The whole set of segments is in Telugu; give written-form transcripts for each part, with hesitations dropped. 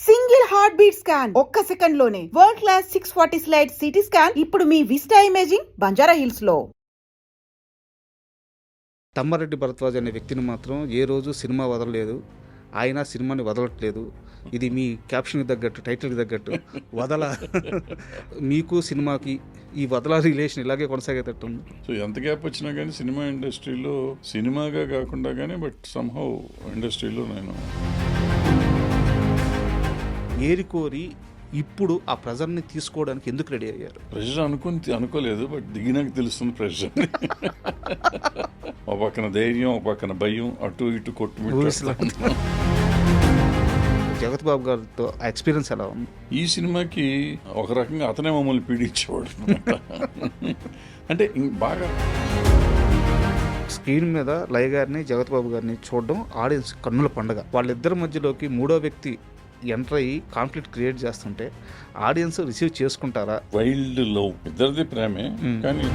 సింగిల్ హార్ట్ బీట్ స్కాన్ ఒక్క సెకండ్ లోనే world class 640 slide CT scan ఇప్పుడు మీ విస్టా ఇమేజింగ్ బంజారా హిల్స్ లో. తమ్మారెడ్డి భరద్వాజ్ అనే వ్యక్తిని మాత్రం ఏ రోజు సినిమా వదలలేదు, ఆయన సినిమాని వదలట్లేదు. ఇది మీ క్యాప్షన్కి తగ్గట్టు, టైటిల్కి తగ్గట్టు వదల మీకు సినిమాకి ఈ వదల రిలేషన్ ఇలాగే కొనసాగేటట్టు. సో ఎంత గ్యాప్ వచ్చినా కానీ సినిమా ఇండస్ట్రీలో సినిమాగా కాకుండా కానీ బట్ సమ్హౌ ఇండస్ట్రీలో నేను ఏరికోరి ఇప్పుడు ఆ ప్రెజర్ని తీసుకోవడానికి ఎందుకు రెడీ అయ్యారు? ప్రెషర్ అనుకోలేదు, బట్ దిగినాక తెలుస్తుంది ప్రెషర్. ఒక పక్కన ధైర్యం, ఒక పక్కన భయం, అటు ఇటు కొట్టుమిట్టు. జగత్ బాబు గారితో ఆ ఎక్స్పీరియన్స్ ఎలా ఉంది? ఈ సినిమాకి ఒక రకంగా అతనే మమ్మల్ని పీడించేవాడు. అంటే బాగా స్క్రీన్ మీద లయ గారిని, జగత్ బాబు గారిని చూడడం ఆడియన్స్ కన్నుల పండుగ. వాళ్ళిద్దరి మధ్యలోకి మూడో వ్యక్తి ఎంటర్ అయ్యి కాన్ఫ్లిక్ట్ క్రియేట్ చేస్తుంటే ఆడియన్స్ రిసీవ్ చేసుకుంటారా? వైల్డ్ లవ్, ఇద్దరిది ప్రేమే. కానీ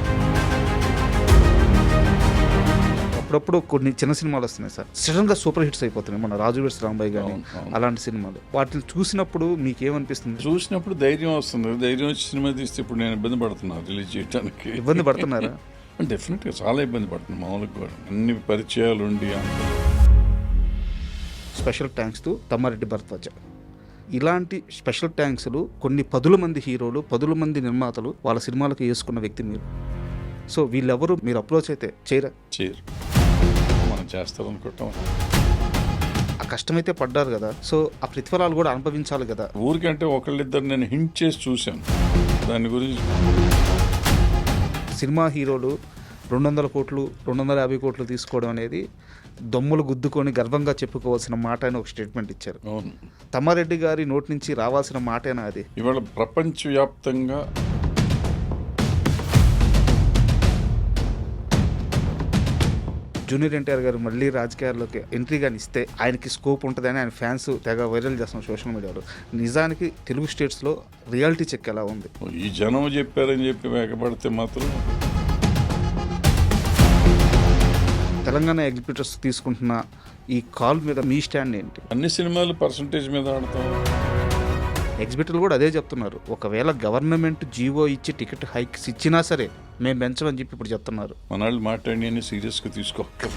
అప్పుడప్పుడు కొన్ని చిన్న సినిమాలు వస్తున్నాయి సార్, సడన్ గా సూపర్ హిట్స్ అయిపోతున్నాయి. మన రాజు వెడ్స్ రాంబాయ్ కానీ అలాంటి సినిమాలు, వాటిని చూసినప్పుడు మీకేమనిపిస్తుంది? చూసినప్పుడు ధైర్యం వస్తుంది. ధైర్యం వచ్చి సినిమా తీస్తే ఇప్పుడు నేను ఇబ్బంది పడుతున్నాను రిలీజ్ చేయడానికి. ఇబ్బంది పడుతున్నారా? డెఫినెట్గా చాలా ఇబ్బంది పడుతున్నాను. మామూలుగా కూడా అన్ని పరిచయాలు ఉండి. Special thanks to Tammareddy Bharadwaj. ఇలాంటి స్పెషల్ థ్యాంక్స్లు కొన్ని పదుల మంది హీరోలు, పదుల మంది నిర్మాతలు వాళ్ళ సినిమాలకు వేసుకున్న వ్యక్తి మీరు. సో వీళ్ళెవరు మీరు అప్రోచ్ అయితే చేయరు. మనం చేస్తారనుకుంటాం. ఆ కష్టమైతే పడ్డారు కదా, సో ఆ ప్రతిఫలాలు కూడా అనుభవించాలి కదా. ఊరికంటే ఒకళ్ళిద్దరు నేను హింట్ చేసి చూశాను దాని గురించి. సినిమా హీరోలు 200 కోట్లు 250 కోట్లు తీసుకోవడం అనేది దొమ్ములు గుద్దుకొని గర్వంగా చెప్పుకోవాల్సిన మాట అని ఒక స్టేట్మెంట్ ఇచ్చారు. అవును, తమ్మారెడ్డి గారి నోటి నుంచి రావాల్సిన మాటేనా అది? ఇవాళ ప్రపంచవ్యాప్తంగా జూనియర్ ఎన్టీఆర్ గారు మళ్ళీ రాజకీయాల్లోకి ఎంట్రీ కానీ ఇస్తే ఆయనకి స్కోప్ ఉంటుందని ఆయన ఫ్యాన్స్ తెగ వైరల్ చేస్తున్నారు సోషల్ మీడియాలో. నిజానికి తెలుగు స్టేట్స్లో రియాలిటీ చెక్ ఎలా ఉంది? ఈ జనం చెప్పారని చెప్పి వేగపడితే మాత్రం తెలంగాణ ఎగ్జిబిటర్స్ తీసుకుంటున్న ఈ కాల్ మీద మీ స్టాండ్ ఏంటి? అన్ని సినిమాలు పర్సంటేజ్ మీద ఆడతాం. ఎగ్జిబిటర్లు కూడా అదే చెప్తున్నారు. ఒకవేళ గవర్నమెంట్ జీవో ఇచ్చి టికెట్ హైక్స్ ఇచ్చినా సరే మేము పెంచమని చెప్పి ఇప్పుడు చెప్తున్నారు. మనాళ్ళు మాట్లాడి సీరియస్గా తీసుకోవాలి.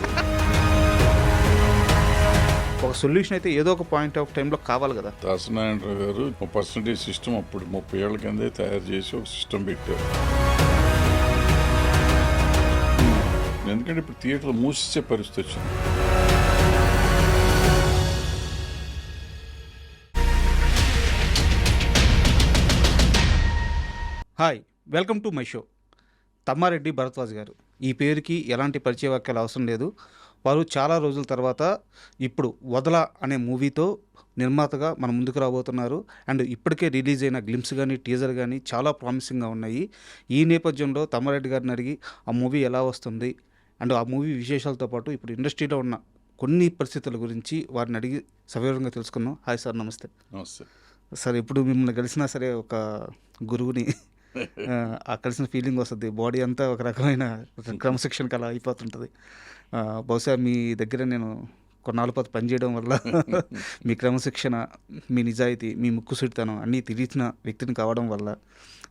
ఒక సొల్యూషన్ అయితే ఏదో ఒక పాయింట్ ఆఫ్ టైంలో కావాలి కదా. దాసనారాయణరావు గారు ఒక పర్సంటేజ్ సిస్టమ్ అప్పుడు 30 ఏళ్ల కిందే తయారు చేసి ఒక సిస్టమ్ పెట్టారు. ఎందుకంటే ఇప్పుడు థియేటర్లు మూసిచ్చే పరిస్థితి వచ్చింది. Hi, welcome to my show. Tammareddy Bharadwaj గారు, ఈ పేరుకి ఎలాంటి పరిచయ వాక్యాలు అవసరం లేదు. వారు చాలా రోజుల తర్వాత ఇప్పుడు వదల అనే మూవీతో నిర్మాతగా మన ముందుకు రాబోతున్నారు. అండ్ ఇప్పటికే రిలీజ్ అయిన గ్లిమ్స్ కానీ టీజర్ కానీ చాలా ప్రామిసింగ్గా ఉన్నాయి. ఈ నేపథ్యంలో తమ్మారెడ్డి గారిని అడిగి ఆ మూవీ ఎలా వస్తుంది అండ్ ఆ మూవీ విశేషాలతో పాటు ఇప్పుడు ఇండస్ట్రీలో ఉన్న కొన్ని పరిస్థితుల గురించి వారిని అడిగి సవివరంగా తెలుసుకుందాం. హాయ్ సార్, నమస్తే. నమస్తే సార్. ఇప్పుడు మిమ్మల్ని కలిసినా సరే ఒక గురువుని ఆ కలిసిన ఫీలింగ్ వస్తుంది. బాడీ అంతా ఒక రకమైన క్రమశిక్షణకి అలా అయిపోతుంటుంది. బహుశా మీ దగ్గర నేను కొన్నాళ్ళ పాటు పనిచేయడం వల్ల మీ క్రమశిక్షణ, మీ నిజాయితీ, మీ ముక్కుసూటితనం అన్నీ తెలిసిన వ్యక్తిని కావడం వల్ల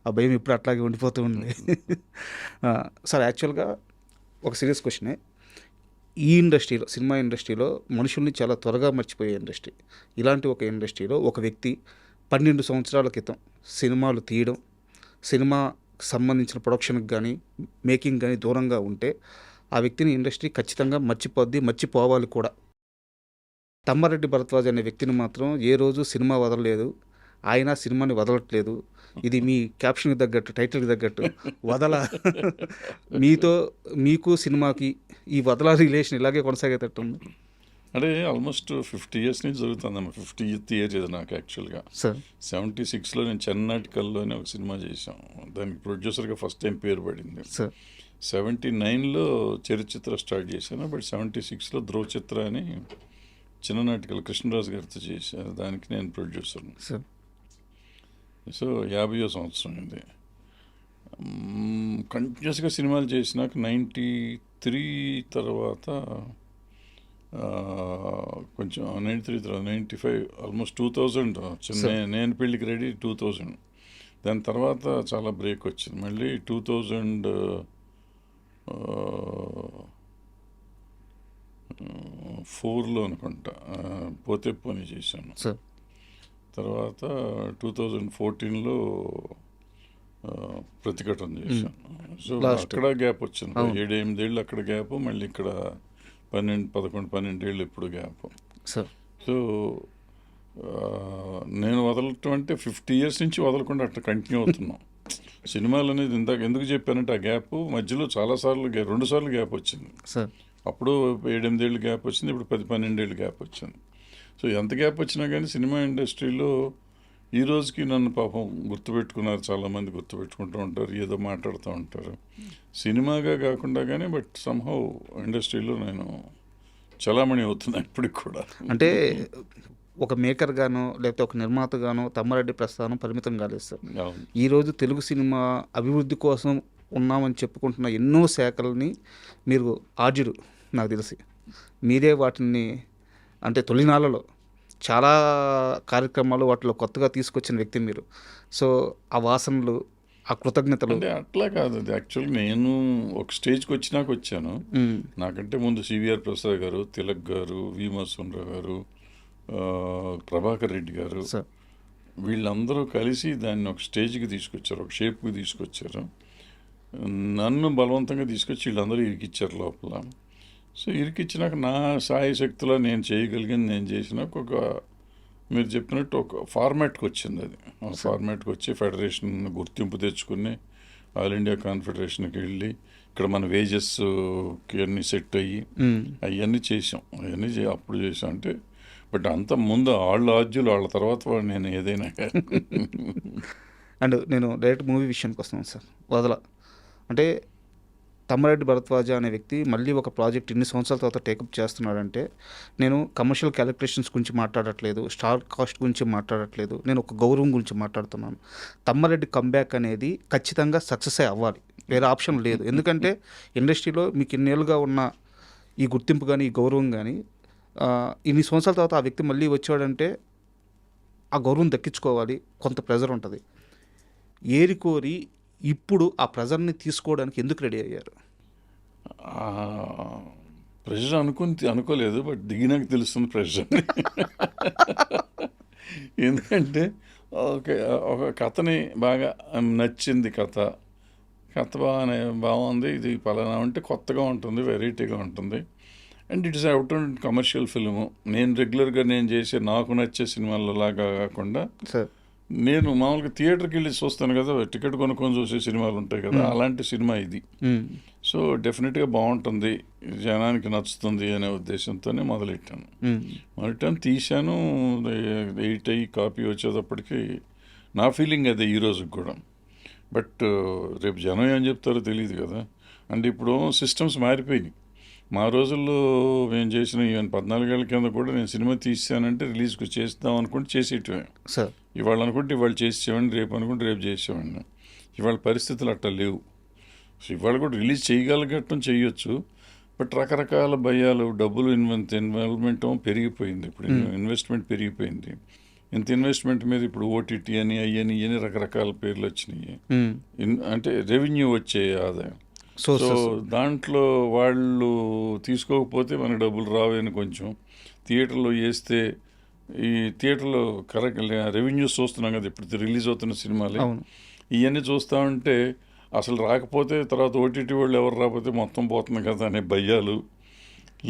ఆ భయం ఇప్పుడు అట్లాగే ఉండిపోతూ ఉంది. సార్, యాక్చువల్గా ఒక సీరియస్ క్వశ్చనే. ఈ ఇండస్ట్రీలో, సినిమా ఇండస్ట్రీలో మనుషుల్ని చాలా త్వరగా మర్చిపోయే ఇండస్ట్రీ. ఇలాంటి ఒక ఇండస్ట్రీలో ఒక వ్యక్తి 12 సంవత్సరాల క్రితం సినిమాలు తీయడం, సినిమాకి సంబంధించిన ప్రొడక్షన్కి కానీ మేకింగ్ కానీ దూరంగా ఉంటే ఆ వ్యక్తిని ఇండస్ట్రీ ఖచ్చితంగా మర్చిపోవాలి కూడా. తమ్మారెడ్డి భరద్వాజ్ అనే వ్యక్తిని మాత్రం ఏ రోజు సినిమా వదలలేదు, ఆయన సినిమాని వదలట్లేదు. ఇది మీ క్యాప్షన్కి తగ్గట్టు, టైటిల్కి తగ్గట్టు వదల మీకు సినిమాకి ఈ వదల రిలేషన్ ఇలాగే కొనసాగేటట్టు ఉంది. అంటే ఆల్మోస్ట్ 50 years నుంచి జరుగుతుందమ్మా. 50th ఇయర్ ఇది నాకు యాక్చువల్గా. సార్, 76లో నేను చెన్నాటికల్లోనే ఒక సినిమా చేశాం. దానికి ప్రొడ్యూసర్గా ఫస్ట్ టైం పేరు పడింది. సార్, 79లో చరిత్ర స్టార్ట్ చేశాను. బట్ 76లో ధ్రువ చిత్ర అని చిన్న నాటికలు కృష్ణరాజు గారితో చేశాను. దానికి నేను ప్రొడ్యూసర్ని. సార్, సో 50వ సంవత్సరం ఇది. కంటిన్యూస్గా సినిమాలు చేసినాక 93 తర్వాత కొంచెం 93 తర్వాత 95 ఆల్మోస్ట్ 2000 వచ్చింది. నేను పెళ్ళికి రెడీ 2000. దాని తర్వాత చాలా బ్రేక్ వచ్చింది. మళ్ళీ 2004లో అనుకుంటా పోతే పోనీ చేశాను. సార్ తర్వాత 2014లో ప్రతిఘటన చేశాను. సో అక్కడ గ్యాప్ వచ్చింది. 7-8 ఏళ్ళు అక్కడ గ్యాప్, మళ్ళీ ఇక్కడ 11-12 ఏళ్ళు ఇప్పుడు గ్యాప్. సార్ సో నేను వదలటం అంటే 50 years నుంచి వదలకుండా అట్లా కంటిన్యూ అవుతున్నాం. సినిమాలు అనేది ఇందాక ఎందుకు చెప్పానంటే ఆ గ్యాప్ మధ్యలో చాలాసార్లు 2 సార్లు గ్యాప్ వచ్చింది. సార్ అప్పుడు 7-8 ఏళ్ళు గ్యాప్ వచ్చింది, ఇప్పుడు 10-12 ఏళ్ళు గ్యాప్ వచ్చింది. సో ఎంత గ్యాప్ వచ్చినా కానీ సినిమా ఇండస్ట్రీలో ఈ రోజుకి నన్ను పాపం గుర్తుపెట్టుకున్నారు, చాలామంది గుర్తుపెట్టుకుంటూ ఉంటారు, ఏదో మాట్లాడుతూ ఉంటారు. సినిమాగా కాకుండా కానీ బట్ సంహౌ ఇండస్ట్రీలో నేను చలామణి అవుతున్నాను ఇప్పటికి కూడా. అంటే ఒక మేకర్ గాను లేకపోతే ఒక నిర్మాత గాను తమ్మారెడ్డి ప్రస్థానం పరిమితం కాలేదు సార్. అవును. ఈరోజు తెలుగు సినిమా అభివృద్ధి కోసం ఉన్నామని చెప్పుకుంటున్న ఎన్నో శాఖల్ని మీరు ఆర్జుడు నాకు తెలిసి. మీరే వాటిని అంటే తొలినాళ్ళలో చాలా కార్యక్రమాలు వాటిలో కొత్తగా తీసుకొచ్చిన వ్యక్తి మీరు. సో ఆ వాసనలు, ఆ కృతజ్ఞతలు. అంటే అట్లా కాదు, అది యాక్చువల్గా నేను ఒక స్టేజ్కి వచ్చినాక వచ్చాను. నాకంటే ముందు సివిఆర్ ప్రసాద్ గారు, తిలక్ గారు, వి మధుసూదనరావు గారు, ప్రభాకర్ రెడ్డి గారు, సార్ వీళ్ళందరూ కలిసి దాన్ని ఒక స్టేజ్కి తీసుకొచ్చారు, ఒక షేప్కి తీసుకొచ్చారు. నన్ను బలవంతంగా తీసుకొచ్చి వీళ్ళందరూ ఇరికిచ్చారు లోపల. సో ఇరికిచ్చినాక నా సాయి శక్తిలో నేను చేయగలిగింది నేను చేసినాక ఒక మీరు చెప్పినట్టు ఒక ఫార్మాట్కి వచ్చింది. అది ఆ ఫార్మాట్కి వచ్చి ఫెడరేషన్ గుర్తింపు తెచ్చుకుని ఆల్ ఇండియా కాన్ఫెడరేషన్కి వెళ్ళి ఇక్కడ మన వేజెస్కి అన్నీ సెట్ అయ్యి అవన్నీ చేసాం. అవన్నీ అప్పుడు చేసాం. అంటే బట్ అంత ముందు వాళ్ళ ఆద్యులు, వాళ్ళ తర్వాత నేను ఏదైనా అండ్ నేను డైరెక్ట్ మూవీ విషయానికి వస్తున్నాను సార్. వదల అంటే తమ్మారెడ్డి భరద్వాజ అనే వ్యక్తి మళ్ళీ ఒక ప్రాజెక్ట్ ఇన్ని సంవత్సరాల తర్వాత టేకప్ చేస్తున్నాడంటే, నేను కమర్షియల్ క్యాలిక్యులేషన్స్ గురించి మాట్లాడట్లేదు, స్టార్ కాస్ట్ గురించి మాట్లాడట్లేదు, నేను ఒక గౌరవం గురించి మాట్లాడుతున్నాను. తమ్మారెడ్డి కంబ్యాక్ అనేది ఖచ్చితంగా సక్సెస్ అవ్వాలి, వేరే ఆప్షన్ లేదు. ఎందుకంటే ఇండస్ట్రీలో మీకు ఇన్నేళ్ళుగా ఉన్న ఈ గుర్తింపు కానీ ఈ గౌరవం కానీ ఇన్ని సంవత్సరాల తర్వాత ఆ వ్యక్తి మళ్ళీ వచ్చాడంటే ఆ గౌరవం దక్కించుకోవాలి, కొంత ప్రెజర్ ఉంటుంది. ఏరికోరి ఇప్పుడు ఆ ప్రెజర్ని తీసుకోవడానికి ఎందుకు రెడీ అయ్యారు? ప్రెషర్ అనుకోలేదు, బట్ దిగినాక తెలుస్తుంది ప్రెషర్. ఎందుకంటే ఒక కథని బాగా నచ్చింది, కథ బాగుంది, ఇది పలానా అంటే కొత్తగా ఉంటుంది, వెరైటీగా ఉంటుంది. And it is out and commercial film. నేను రెగ్యులర్గా నేను చేసే నాకు నచ్చే సినిమాలలాగా కాకుండా సార్ నేను మామూలుగా థియేటర్కి వెళ్ళి చూస్తాను కదా, టికెట్ కొనుక్కొని చూసే సినిమాలు ఉంటాయి కదా, అలాంటి సినిమా ఇది. సో డెఫినెట్గా బాగుంటుంది, జనానికి నచ్చుతుంది అనే ఉద్దేశంతోనే మొదలెట్టాను. తీశాను. 8 అయ్యి కాపీ వచ్చేటప్పటికి నా ఫీలింగ్ అదే ఈ రోజుకి కూడా. బట్ రేపు జనం ఏం చెప్తారో తెలియదు కదా. అంటే ఇప్పుడు సిస్టమ్స్ మారిపోయినాయి. మా రోజుల్లో మేము చేసిన ఈవెన్ 14 ఏళ్ళ కింద కూడా నేను సినిమా తీసానంటే రిలీజ్కి చేద్దాం అనుకుంటే చేసేటమే. సార్ ఇవాళ అనుకుంటే ఇవాళ చేసేవాడిని, రేపు అనుకుంటే రేపు చేసేవాడిని. ఇవాళ పరిస్థితులు అట్లా లేవు. సో ఇవాళ కూడా రిలీజ్ చేయగలిగటం చేయొచ్చు, బట్ రకరకాల భయాలు, డబ్బులు ఇన్వాల్వ్మెంట్ పెరిగిపోయింది. ఇప్పుడు ఇన్వెస్ట్మెంట్ పెరిగిపోయింది. ఇంత ఇన్వెస్ట్మెంట్ మీద ఇప్పుడు ఓటీటీ అని ఇవన్నీ రకరకాల పేర్లు వచ్చినాయి. అంటే రెవెన్యూ వచ్చే ఆదాయం. సో దాంట్లో వాళ్ళు తీసుకోకపోతే మనకు డబ్బులు రావని కొంచెం థియేటర్లో వేస్తే ఈ థియేటర్లో కరెక్ట్ రెవెన్యూస్ చూస్తున్నాం కదా ఇప్పుడు రిలీజ్ అవుతున్న సినిమాలు, ఇవన్నీ చూస్తూ ఉంటే అసలు రాకపోతే తర్వాత ఓటీటీ వాళ్ళు ఎవరు రాకపోతే మొత్తం పోతుంది కదా అనే భయాలు.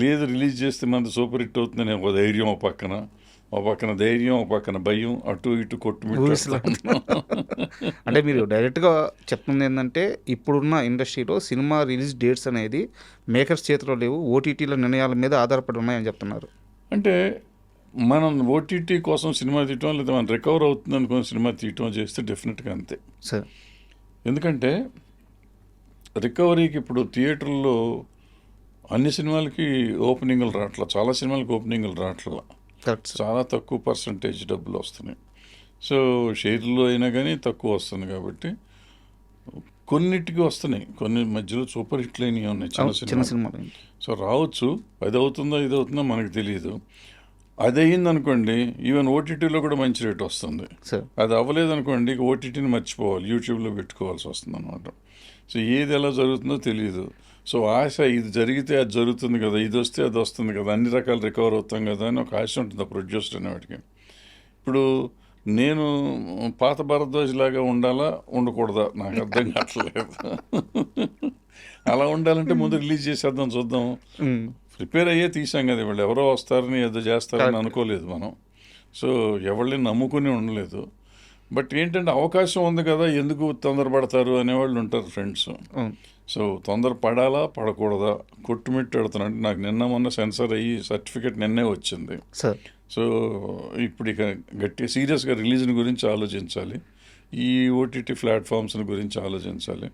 లేదు రిలీజ్ చేస్తే మనది సూపర్ హిట్ అవుతుందనే ఒక ధైర్యం, ఒక పక్కన ధైర్యం, ఒక పక్కన భయం, అటు ఇటు కొట్టుమిట్టు. అంటే మీరు డైరెక్ట్గా చెప్తుంది ఏంటంటే ఇప్పుడున్న ఇండస్ట్రీలో సినిమా రిలీజ్ డేట్స్ అనేది మేకర్స్ చేతిలో లేవు, ఓటీటీల నిర్ణయాల మీద ఆధారపడి ఉన్నాయని చెప్తున్నారు. అంటే మనం ఓటీటీ కోసం సినిమా తీయటం, లేదా మనం రికవర్ అవుతుంది అనుకుని సినిమా తీయటం చేస్తే డెఫినెట్గా అంతే సార్. ఎందుకంటే రికవరీకి ఇప్పుడు థియేటర్లో అన్ని సినిమాలకి ఓపెనింగ్లు రావట్లా, చాలా సినిమాలకి ఓపెనింగ్లు రావట్లా, చాలా తక్కువ పర్సంటేజ్ డబ్బులు వస్తున్నాయి. సో షేర్లో అయినా కానీ తక్కువ వస్తుంది. కాబట్టి కొన్నిటికి వస్తున్నాయి, కొన్ని మధ్యలో సూపర్ హిట్లు అయినవి ఉన్నాయి చిన్న చిన్న సినిమా. సినిమాలు. సో రావచ్చు, అది అవుతుందో ఇది అవుతుందో మనకు తెలియదు. అది అయ్యింది అనుకోండి, ఈవెన్ ఓటీటీలో కూడా మంచి రేట్ వస్తుంది. సార్ అది అవ్వలేదు అనుకోండి, ఇక ఓటీటీని మర్చిపోవాలి, యూట్యూబ్లో పెట్టుకోవాల్సి వస్తుంది అనమాట. సో ఏది ఎలా జరుగుతుందో తెలియదు. సో ఆశ, ఇది జరిగితే అది జరుగుతుంది కదా, ఇది వస్తే అది వస్తుంది కదా, అన్ని రకాలు రికవర్ అవుతాం కదా అని ఒక ఆశ ఉంటుంది ఆ ప్రొడ్యూసర్ అనేవాడికి. ఇప్పుడు నేను పాత భారద్వాజ్ లాగా ఉండాలా ఉండకూడదా నాకు అర్థం కావట్లేదు. అలా ఉండాలంటే ముందు రిలీజ్ చేసేద్దాం, చూద్దాం. ప్రిపేర్ అయ్యే తీసాం కదా, వాళ్ళు ఎవరో వస్తారని ఏదో చేస్తారని అనుకోలేదు మనం. సో ఎవరిని నమ్ముకుని ఉండలేదు. బట్ ఏంటంటే అవకాశం ఉంది కదా, ఎందుకు తొందరపడతారు అనేవాళ్ళు ఉంటారు ఫ్రెండ్స్. సో తొందర పడాలా పడకూడదా కొట్టుమిట్టాడుతున్నాడు. నాకు నిన్న మొన్న సెన్సార్ అయ్యి సర్టిఫికేట్ నిన్నే వచ్చింది. సార్ సో ఇప్పుడు ఇక గట్టిగా సీరియస్గా రిలీజ్ని గురించి ఆలోచించాలి, ఈ ఓటీటీ ప్లాట్ఫామ్స్ని గురించి ఆలోచించాలి.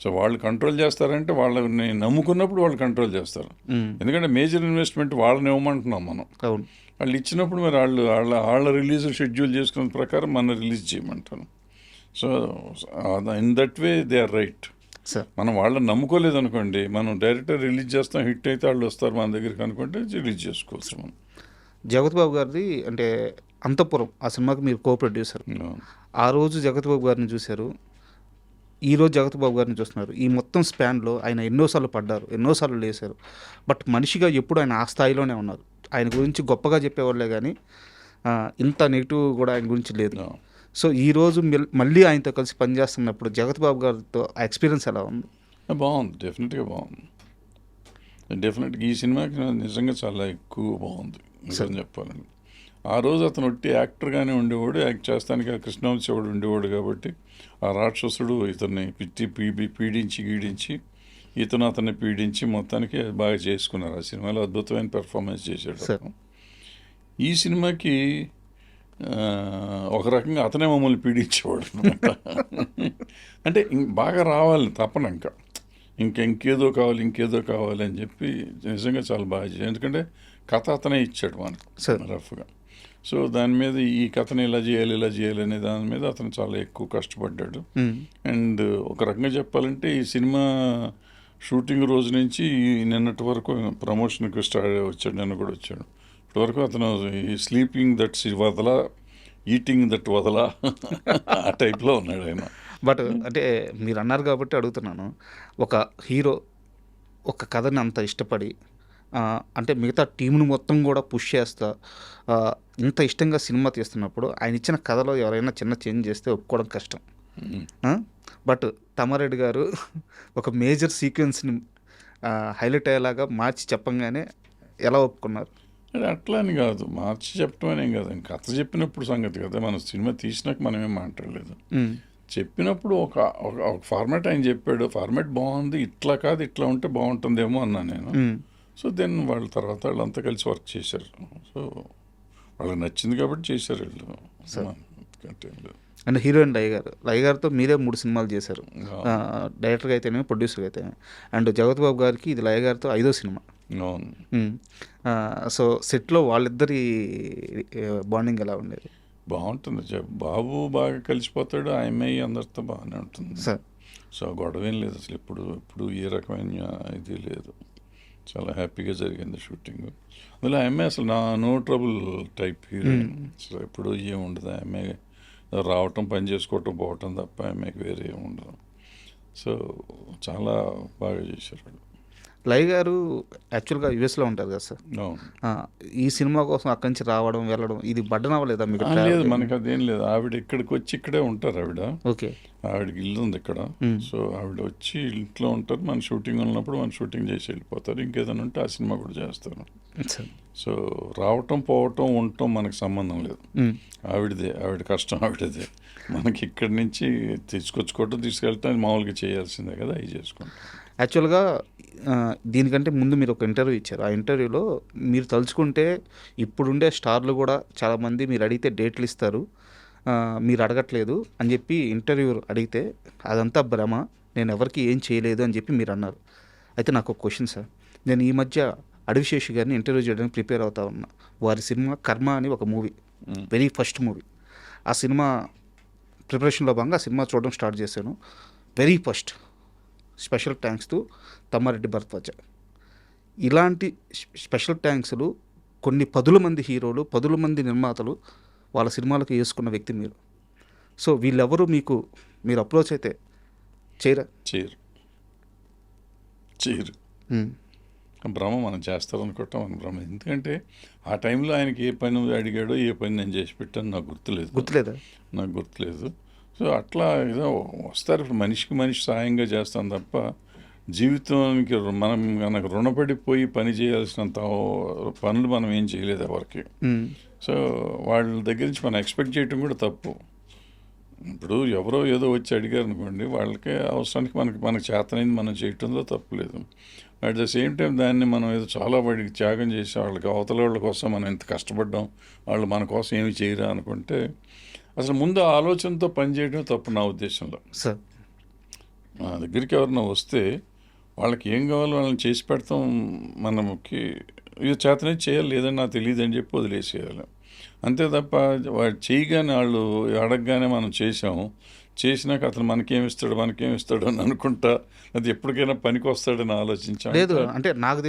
సో వాళ్ళు కంట్రోల్ చేస్తారంటే వాళ్ళని నమ్ముకున్నప్పుడు వాళ్ళు కంట్రోల్ చేస్తారు. ఎందుకంటే మేజర్ ఇన్వెస్ట్మెంట్ వాళ్ళని ఇవ్వమంటున్నాం మనం. అవును, వాళ్ళు ఇచ్చినప్పుడు మరి వాళ్ళ రిలీజ్ షెడ్యూల్ చేసుకున్న ప్రకారం మనం రిలీజ్ చేయమంటాను. So in that way they are right. Sir మనం వాళ్ళని నమ్ముకోలేదు అనుకోండి, మనం డైరెక్ట్గా రిలీజ్ చేస్తాం, హిట్ అయితే వాళ్ళు వస్తారు మన దగ్గరికి అనుకుంటే రిలీజ్ చేసుకోవచ్చు మనం. జగత్ బాబు గారిది అంటే అంతఃపురం ఆ సినిమాకి మీరు కో ప్రొడ్యూసర్. ఆ రోజు జగత్ బాబు గారిని చూశారు, ఈరోజు జగత్ బాబు గారిని చూస్తున్నారు. ఈ మొత్తం స్పాన్లో ఆయన ఎన్నోసార్లు పడ్డారు, ఎన్నోసార్లు లేశారు. బట్ మనిషిగా ఎప్పుడు ఆయన ఆ స్థాయిలోనే ఉన్నారు. ఆయన గురించి గొప్పగా చెప్పేవాళ్ళే కానీ ఇంత నెగిటివ్ కూడా ఆయన గురించి లేదు. సో ఈరోజు మళ్ళీ ఆయనతో కలిసి పనిచేస్తున్నప్పుడు జగత్ బాబు గారితో ఆ ఎక్స్పీరియన్స్ ఎలా ఉంది? బాగుంది, డెఫినెట్గా బాగుంది. డెఫినెట్గా ఈ సినిమాకి నిజంగా చాలా ఎక్కువ బాగుంది నిజం చెప్పాలండి. ఆ రోజు అతను ఒట్టి యాక్టర్గానే ఉండేవాడు, యాక్ట్ చేస్తానికి ఆ కృష్ణవంశీవాడు ఉండేవాడు కాబట్టి ఆ రాక్షసుడు ఇతన్ని పీడించి గీడించి ఇతను అతన్ని పీడించి మొత్తానికి బాగా చేసుకున్నారు. ఆ సినిమాలో అద్భుతమైన పెర్ఫార్మెన్స్ చేశాడు. ఈ సినిమాకి ఒక రకంగా అతనే మమ్మల్ని పీడించేవాడు అనమాట. అంటే బాగా రావాలి తప్పన, ఇంకేదో కావాలి అని చెప్పి నిజంగా చాలా బాగా చేశాడు. ఎందుకంటే కథ అతనే ఇచ్చాడు మనకు రఫ్గా. సో దాని మీద ఈ కథను ఇలా చేయాలి అనే దాని మీద అతను చాలా ఎక్కువ కష్టపడ్డాడు. అండ్ ఒక రకంగా చెప్పాలంటే ఈ సినిమా షూటింగ్ రోజు నుంచి నిన్నటి వరకు ప్రమోషన్కి వచ్చాడు, నిన్న కూడా వచ్చాడు. ఇప్పటివరకు అతను ఈ స్లీపింగ్ దట్ వదల, ఈటింగ్ దట్ వదల ఆ టైప్లో ఉన్నాడు ఆయన. బట్ అంటే మీరు అన్నారు కాబట్టి అడుగుతున్నాను, ఒక హీరో ఒక కథని అంత ఇష్టపడి అంటే మిగతా టీంను మొత్తం కూడా పుష్ చేస్తా ఇంత ఇష్టంగా సినిమా తీస్తున్నప్పుడు ఆయన ఇచ్చిన కథలో ఎవరైనా చిన్న చేంజ్ చేస్తే ఒప్పుకోవడం కష్టం. బట్ తమ్మారెడ్డి గారు ఒక మేజర్ సీక్వెన్స్ని హైలైట్ అయ్యేలాగా మార్చి చెప్పంగానే ఎలా ఒప్పుకున్నారు? అట్లా అని కాదు, మార్చి చెప్పడం అనేం కాదు, కథ చెప్పినప్పుడు సంగతి కదా. మనం సినిమా తీసినాక మనమేం మాట్లాడలేదు. చెప్పినప్పుడు ఒక ఫార్మాట్ ఆయన చెప్పాడు, ఫార్మాట్ బాగుంది, ఇట్లా కాదు ఇట్లా ఉంటే బాగుంటుందేమో అన్నా నేను. సో దెన్ వాళ్ళ తర్వాత వాళ్ళంతా కలిసి వర్క్ చేశారు. సో వాళ్ళకి నచ్చింది కాబట్టి చేశారు వీళ్ళు. అండ్ హీరోయిన్ లయ గారితో మీరే 3 సినిమాలు చేశారు, డైరెక్టర్గా అయితేనే ప్రొడ్యూసర్గా అయితే. అండ్ జగత్ బాబు గారికి ఇది లయ గారితో 5వ సినిమా. సో సెట్లో వాళ్ళిద్దరి బాండింగ్ ఎలా ఉండేది? బాగుంటుంది, బాబు బాగా కలిసిపోతాడు, ఆ అమ్మాయి అందరితో బాగానే ఉంటుంది సార్. సో గొడవ ఏం లేదు అసలు, ఇప్పుడు ఏ రకమైన ఇది లేదు, చాలా హ్యాపీగా జరిగింది షూటింగ్. అందులో ఆ అమ్మాయి అసలు no trouble type heroine. So ఎప్పుడు ఏం ఉండదు, ఆ అమ్మాయి రావటం పని చేసుకోవటం పోవటం తప్ప అమ్మాయికి వేరే ఏమి ఉండదు. సో చాలా బాగా చేశారు. లయ గారు యాక్చువల్గా యుఎస్లో ఉంటారు కదా సార్. ఈ సినిమా కోసం అక్కడి నుంచి రావడం వెళ్ళడం ఇది బడ్డన్ అవ్వలేదా మీకు? లేదు, మనకి అదేం లేదు. ఆవిడ ఇక్కడికి వచ్చి ఇక్కడే ఉంటారు ఆవిడ. ఓకే, ఆవిడకి ఇల్లు ఉంది ఇక్కడ. సో ఆవిడ వచ్చి ఇంట్లో ఉంటారు, మన షూటింగ్ ఉన్నప్పుడు మన షూటింగ్ చేసి వెళ్ళిపోతారు. ఇంకేదైనా ఉంటే ఆ సినిమా కూడా చేస్తారు. సో రావటం పోవటం ఉండటం మనకు సంబంధం లేదు, ఆవిడ కష్టం ఆవిడదే. మనకి ఇక్కడి నుంచి తీసుకొచ్చుకోవటం తీసుకెళ్ళటం మామూలుగా చేయాల్సిందే కదా, అవి చేసుకుంటాం. యాక్చువల్గా దీనికంటే ముందు మీరు ఒక ఇంటర్వ్యూ ఇచ్చారు. ఆ ఇంటర్వ్యూలో మీరు తలుచుకుంటే ఇప్పుడుండే స్టార్లు కూడా చాలామంది మీరు అడిగితే డేట్లు ఇస్తారు, మీరు అడగట్లేదు అని చెప్పి ఇంటర్వ్యూ అడిగితే అదంతా భ్రమ, నేను ఎవరికి ఏం చేయలేదు అని చెప్పి మీరు అన్నారు. అయితే నాకు ఒక క్వశ్చన్ సార్, నేను ఈ మధ్య అడవిశేషి గారిని ఇంటర్వ్యూ చేయడానికి ప్రిపేర్ అవుతా ఉన్నా. వారి సినిమా కర్మ అని ఒక మూవీ, వెరీ ఫస్ట్ మూవీ. ఆ సినిమా ప్రిపరేషన్లో భాగంగా ఆ సినిమా చూడడం స్టార్ట్ చేశాను. Very first special thanks to Tammareddy Bharadwaja. ఇలాంటి స్పెషల్ థ్యాంక్స్లు కొన్ని పదుల మంది హీరోలు, పదుల మంది నిర్మాతలు వాళ్ళ సినిమాలకు వేసుకున్న వ్యక్తి మీరు. సో వీళ్ళెవరూ మీరు అప్రోచ్ అయితే చేయరా? చేయరు. భ్రమ మనం చేస్తారనుకుంటాం మన భ్రమ. ఎందుకంటే ఆ టైంలో ఆయనకి ఏ పని అడిగాడో ఏ పని నేను చేసి పెట్టాను నాకు గుర్తులేదా? నాకు గుర్తులేదు. సో అట్లా ఏదో వస్తారు. ఇప్పుడు మనిషికి మనిషి సాయంగా చేస్తాం తప్ప జీవితానికి మనకు రుణపడిపోయి పని చేయాల్సినంత పనులు మనం ఏం చేయలేదు ఎవరికి. సో వాళ్ళ దగ్గర నుంచి మనం ఎక్స్పెక్ట్ చేయటం కూడా తప్పు. ఇప్పుడు ఎవరో ఏదో వచ్చి అడిగారు అనుకోండి, వాళ్ళకే అవసరానికి మనకు చేతనైంది మనం చేయటంలో తప్పులేదు. అట్ ద సేమ్ టైం దాన్ని మనం ఏదో చాలా వాడికి త్యాగం చేసి వాళ్ళకి అవతల వాళ్ళ కోసం మనం ఎంత కష్టపడ్డాం, వాళ్ళు మన కోసం ఏమి చేయరా అనుకుంటే అసలు ముందు ఆలోచనతో పనిచేయడం తప్పు నా ఉద్దేశంలో. సార్ నా దగ్గరికి ఎవరైనా వస్తే వాళ్ళకి ఏం కావాలో వాళ్ళని చేసి పెడతాం. మనకి ఇది చేతనే చేయాలి, లేదని నాకు తెలియదు అని చెప్పి వదిలేసేయాలి. అంతే తప్ప వాడు చేయగానే వాళ్ళు అడగగానే మనం చేసినాక అతను మనకేమిస్తాడు అని అనుకుంటా అది ఎప్పటికైనా పనికి వస్తాడని ఆలోచించాం. లేదు అంటే నాకు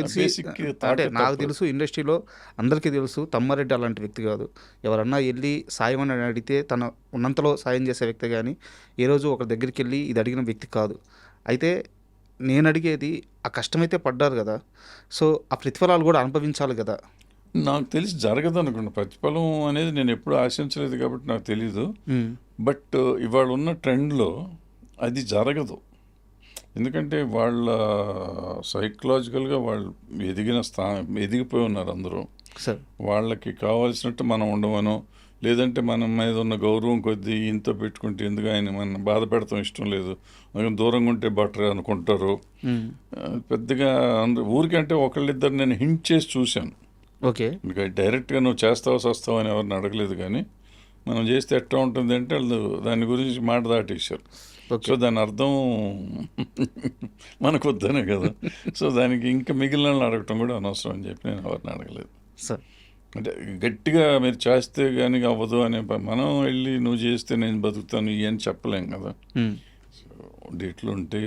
తెలుసు ఇండస్ట్రీలో అందరికీ తెలుసు తమ్మారెడ్డి అలాంటి వ్యక్తి కాదు. ఎవరన్నా వెళ్ళి సాయం అని అడిగితే తన ఉన్నంతలో సాయం చేసే వ్యక్తి, కానీ ఏ రోజు ఒక దగ్గరికి వెళ్ళి ఇది అడిగిన వ్యక్తి కాదు. అయితే నేను అడిగేది ఆ కష్టమైతే పడ్డారు కదా, సో ఆ ప్రతిఫలాలు కూడా అనుభవించాలి కదా. నాకు తెలిసి జరగదు అనుకోండి. ప్రతిఫలం అనేది నేను ఎప్పుడు ఆశించలేదు కాబట్టి నాకు తెలీదు. బట్ ఇవాళ ఉన్న ట్రెండ్లో అది జరగదు. ఎందుకంటే వాళ్ళ సైకలాజికల్గా వాళ్ళు ఎదిగిపోయి ఉన్నారు అందరూ. వాళ్ళకి కావాల్సినట్టు మనం ఉండవనో, లేదంటే మన మీద ఉన్న గౌరవం కొద్దీ ఇంత పెట్టుకుంటే ఎందుకు ఆయన మనం బాధ పెడతాం ఇష్టం లేదు, దూరంగా ఉంటే బెటర్ అనుకుంటారు. పెద్దగా ఊరికంటే ఒకళ్ళిద్దరు నేను హింట్ చేసి చూశాను. ఓకే, ఇంకా డైరెక్ట్గా నువ్వు చేస్తావు అని ఎవరిని అడగలేదు, కానీ మనం చేస్తే ఎట్లా ఉంటుంది అంటే వాళ్ళు దాని గురించి మాట దాటేశారు. సో దాని అర్థం మనకు వద్దనే కదా. సో దానికి ఇంకా మిగిలిన వాళ్ళని అడగటం కూడా అనవసరం అని చెప్పి నేను ఎవరిని అడగలేదు. అంటే గట్టిగా మీరు చేస్తే కానీ అవ్వదు అనే మనం వెళ్ళి నువ్వు చేస్తే నేను బతుకుతాను ఇవన్నీ చెప్పలేం కదా. సో డేట్లు ఉంటే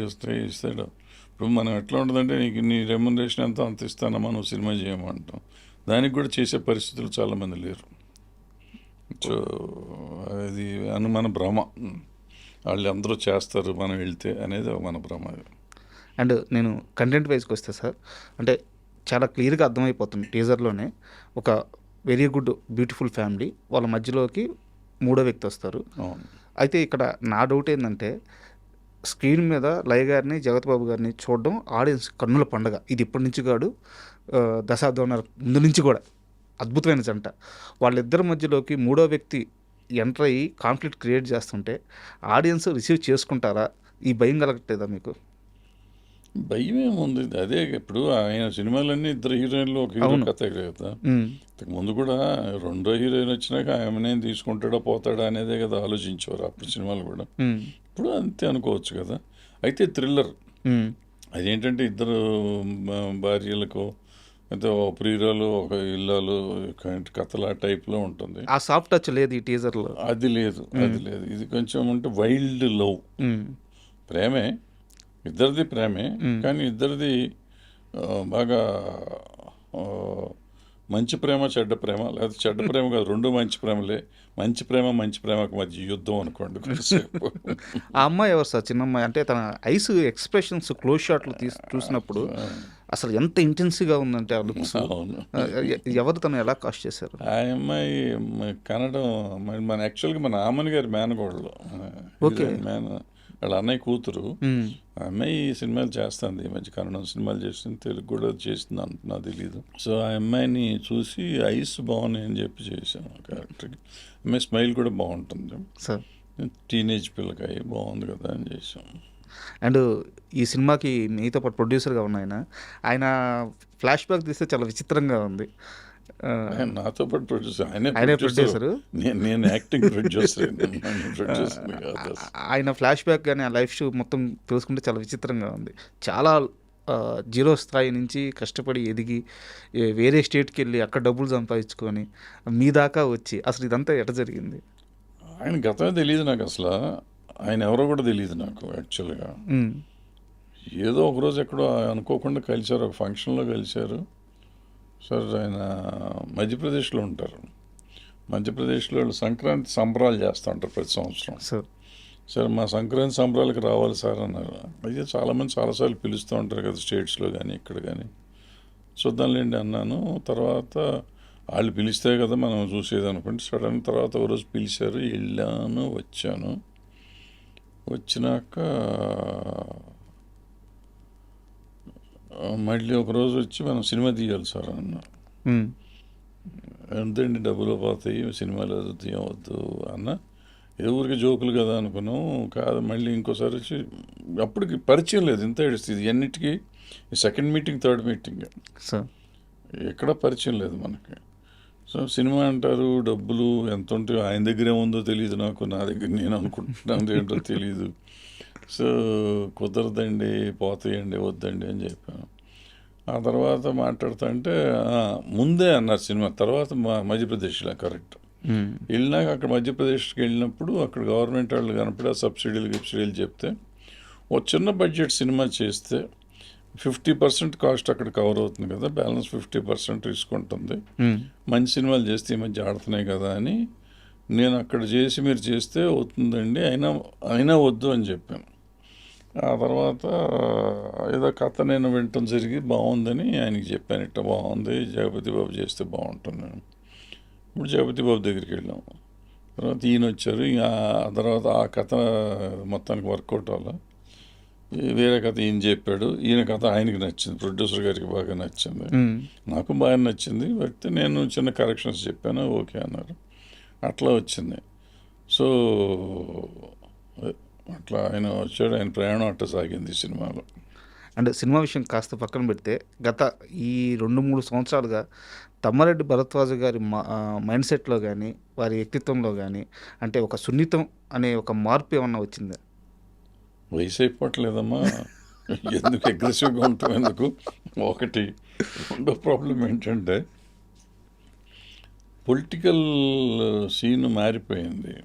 ఇస్తాడు. ఇప్పుడు మనం ఎట్లా ఉంటుందంటే నీ రెమ్యునరేషన్ ఎంత అంత ఇస్తానమ్మా నువ్వు సినిమా చేయమంటాం. దానికి కూడా చేసే పరిస్థితులు చాలామంది లేరు. సో అది మన భ్రమ. వాళ్ళు అందరూ చేస్తారు మనం వెళ్తే అనేది మన భ్రమ. అండ్ నేను కంటెంట్ వైజ్కి వస్తే సార్, అంటే చాలా క్లియర్గా అర్థమైపోతుంది టీజర్లోనే. ఒక వెరీ గుడ్ బ్యూటిఫుల్ ఫ్యామిలీ, వాళ్ళ మధ్యలోకి మూడో వ్యక్తి వస్తారు. అయితే ఇక్కడ నా డౌట్ ఏంటంటే, స్క్రీన్ మీద లయ గారిని జగత్ బాబు గారిని చూడడం ఆడియన్స్ కన్నుల పండగ. ఇది ఇప్పటి నుంచి కాదు, దశాబ్దం ముందు నుంచి కూడా అద్భుతమైన జంట. వాళ్ళిద్దరి మధ్యలోకి మూడో వ్యక్తి ఎంటర్ అయ్యి కాన్ఫ్లిక్ట్ క్రియేట్ చేస్తుంటే ఆడియన్స్ రిసీవ్ చేసుకుంటారా? ఈ భయం కలగట్లేదా మీకు? భయం ఏముంది, అదే ఇప్పుడు ఆయన సినిమాలన్నీ ఇద్దరు హీరోయిన్లు ఒక హీరో కథ కదా. ముందు కూడా రెండో హీరోయిన్ వచ్చినాక ఆమెనే తీసుకుంటాడా పోతాడా అనేదే కదా ఆలోచించేవారు అప్పుడు సినిమాలు కూడా. ఇప్పుడు అంతే అనుకోవచ్చు కదా. అయితే థ్రిల్లర్ అదేంటంటే ఇద్దరు భార్యలకు అయితే ఒక ప్రియురాలు ఒక ఇల్లాలు కథల టైప్లో ఉంటుంది. ఆ సాఫ్ట్ టచ్ లేదు ఈ టీజర్లో. అది లేదు. ఇది కొంచెం అంటే వైల్డ్ లవ్, ప్రేమే, ఇద్దరిది ప్రేమే, కానీ ఇద్దరిది బాగా మంచి ప్రేమ చెడ్డ ప్రేమ, లేదా చెడ్డ ప్రేమ కాదు, రెండు మంచి ప్రేమలే. మంచి ప్రేమకు మధ్య యుద్ధం అనుకోండి. ఆ అమ్మాయి ఎవరు సార్? చిన్న అమ్మాయి అంటే తన ఐస్ ఎక్స్ప్రెషన్స్ క్లోజ్ షాట్లు చూసినప్పుడు అసలు ఎంత ఇంటెన్సివ్గా ఉందంటే ఆ లుక్స్. ఎవరు తను ఎలా కాస్ట్ చేశారు? ఆ అమ్మాయి కన్నడ మన యాక్చువల్గా మన ఆమని గారి మేనగోడలు, వాళ్ళ అన్నయ్య కూతురు. ఆ అమ్మాయి సినిమాలు చేస్తుంది, ఈ మధ్య కన్నడం సినిమాలు చేస్తుంది, తెలుగు కూడా చేస్తుంది అంటున్నా తెలీదు. సో ఆ అమ్మాయిని చూసి ఐస్ బాగున్నాయి అని చెప్పి చేశాను క్యారెక్టర్కి. అమ్మాయి స్మైల్ కూడా బాగుంటుంది సార్, టీనేజ్ పిల్లకాయ బాగుంది కదా అని చేసాం. అండ్ ఈ సినిమాకి మీతో పాటు ప్రొడ్యూసర్గా ఉన్న ఆయన ఫ్లాష్ బ్యాక్ తీస్తే చాలా విచిత్రంగా ఉంది. నాతో పాటు ప్రొడ్యూసర్ ఆయనే ప్రొడ్యూసర్, నేను యాక్టింగ్ ప్రొడ్యూసర్. ఆయన ఫ్లాష్ బ్యాక్ కానీ ఆ లైఫ్ షో మొత్తం తెలుసుకుంటే చాలా విచిత్రంగా ఉంది. చాలా జీరో స్థాయి నుంచి కష్టపడి ఎదిగి వేరే స్టేట్కి వెళ్ళి అక్కడ డబ్బులు సంపాదించుకొని మీ దాకా వచ్చి అసలు ఇదంతా ఎట్లా జరిగింది? ఆయన గతమే తెలియదు నాకు అసలు. ఆయన ఎవరో కూడా తెలియదు నాకు యాక్చువల్గా. ఉమ్, ఏదో ఒకరోజు ఎక్కడో అనుకోకుండా కలిశారు, ఒక ఫంక్షన్లో కలిశారు. సార్ ఆయన మధ్యప్రదేశ్లో ఉంటారు. మధ్యప్రదేశ్లో వాళ్ళు సంక్రాంతి సంబరాలు చేస్తూ ఉంటారు ప్రతి సంవత్సరం. సార్ సార్ మా సంక్రాంతి సంబరాలకు రావాలి సార్ అన్నారు. అయితే చాలామంది చాలాసార్లు పిలుస్తూ ఉంటారు కదా స్టేట్స్లో కానీ ఇక్కడ కానీ. చూద్దాంలేండి అన్నాను. తర్వాత వాళ్ళు పిలిస్తే కదా మనం చూసేది అనుకుంటే సడన్ తర్వాత ఒక రోజు పిలిచారు, వెళ్ళాను, వచ్చాను. వచ్చినాక మళ్ళీ ఒకరోజు వచ్చి మనం సినిమా తీయాలి సార్ అన్నారు. ఉమ్, ఎంతండి డబ్బులు పోతాయి, సినిమాలు వద్దు తీయవద్దు అన్న. ఏ ఊరికి జోకులు కదా అనుకున్నాం. కాదు మళ్ళీ ఇంకోసారి వచ్చి అప్పటికి పరిచయం లేదు, ఇంత ఏడుస్తుంది అన్నిటికీ. Second meeting third meeting sir ఎక్కడ పరిచయం లేదు మనకి. సో సినిమా అంటారు, డబ్బులు ఎంత ఉంటాయో ఆయన దగ్గర ఏముందో తెలియదు నాకు, నా దగ్గర నేను అనుకుంటున్నాను ఏంటో తెలియదు. సో కుదరదండి, పోతాయండి, వద్దండి అని చెప్పాను. ఆ తర్వాత మాట్లాడుతా అంటే ముందే అన్నారు సినిమా, తర్వాత మధ్యప్రదేశ్లో కరెక్ట్ ఉమ్, వెళ్ళినాక అక్కడ మధ్యప్రదేశ్కి వెళ్ళినప్పుడు అక్కడ గవర్నమెంట్ వాళ్ళు కనపడి ఆ సబ్సిడీలు చెప్తే ఓ చిన్న బడ్జెట్ సినిమా చేస్తే 50% కాస్ట్ అక్కడ కవర్ అవుతుంది కదా, బ్యాలెన్స్ 50% రిస్క్ ఉంటుంది. ఉమ్, మంచి సినిమాలు చేస్తే ఈ మధ్య ఆడుతున్నాయి కదా అని నేను అక్కడ చేసి మీరు చేస్తే అవుతుందండి, అయినా వద్దు అని చెప్పాను. ఆ తర్వాత ఏదో కథ నేను వినటం జరిగి బాగుందని ఆయనకి చెప్పాను, ఇట్ట బాగుంది, జగపతి బాబు చేస్తే బాగుంటుంది. ఇప్పుడు జగపతి బాబు దగ్గరికి వెళ్ళాం. తర్వాత ఈయన వచ్చారు. ఆ తర్వాత ఆ కథ మొత్తానికి వర్కౌట్ అవ్వాలి. వేరే కథ ఈయన చెప్పాడు. ఈయన కథ ఆయనకి నచ్చింది, ప్రొడ్యూసర్ గారికి బాగా నచ్చింది, ఉమ్, నాకు బాగా నచ్చింది. బట్ నేను చిన్న కరెక్షన్స్ చెప్పాను, ఓకే అన్నారు. అట్లా వచ్చింది. సో అట్లా ఆయన వచ్చాడు, ఆయన ప్రయాణం అట్ట సాగింది సినిమాలో. అంటే సినిమా విషయం కాస్త పక్కన పెడితే గత ఈ 2-3 సంవత్సరాలుగా తమ్మారెడ్డి భరద్వాజ గారి మైండ్ సెట్లో కానీ వారి వ్యక్తిత్వంలో కానీ అంటే ఒక సున్నితం అనే ఒక మార్పు ఏమన్నా వచ్చిందా? వయసు అయిపోవట్లేదమ్మా, ఎందుకు అగ్రెసివ్గా ఉంటాం ఎందుకు? ఒకటి. రెండో ప్రాబ్లం ఏంటంటే పొలిటికల్ సీన్ మారిపోయింది.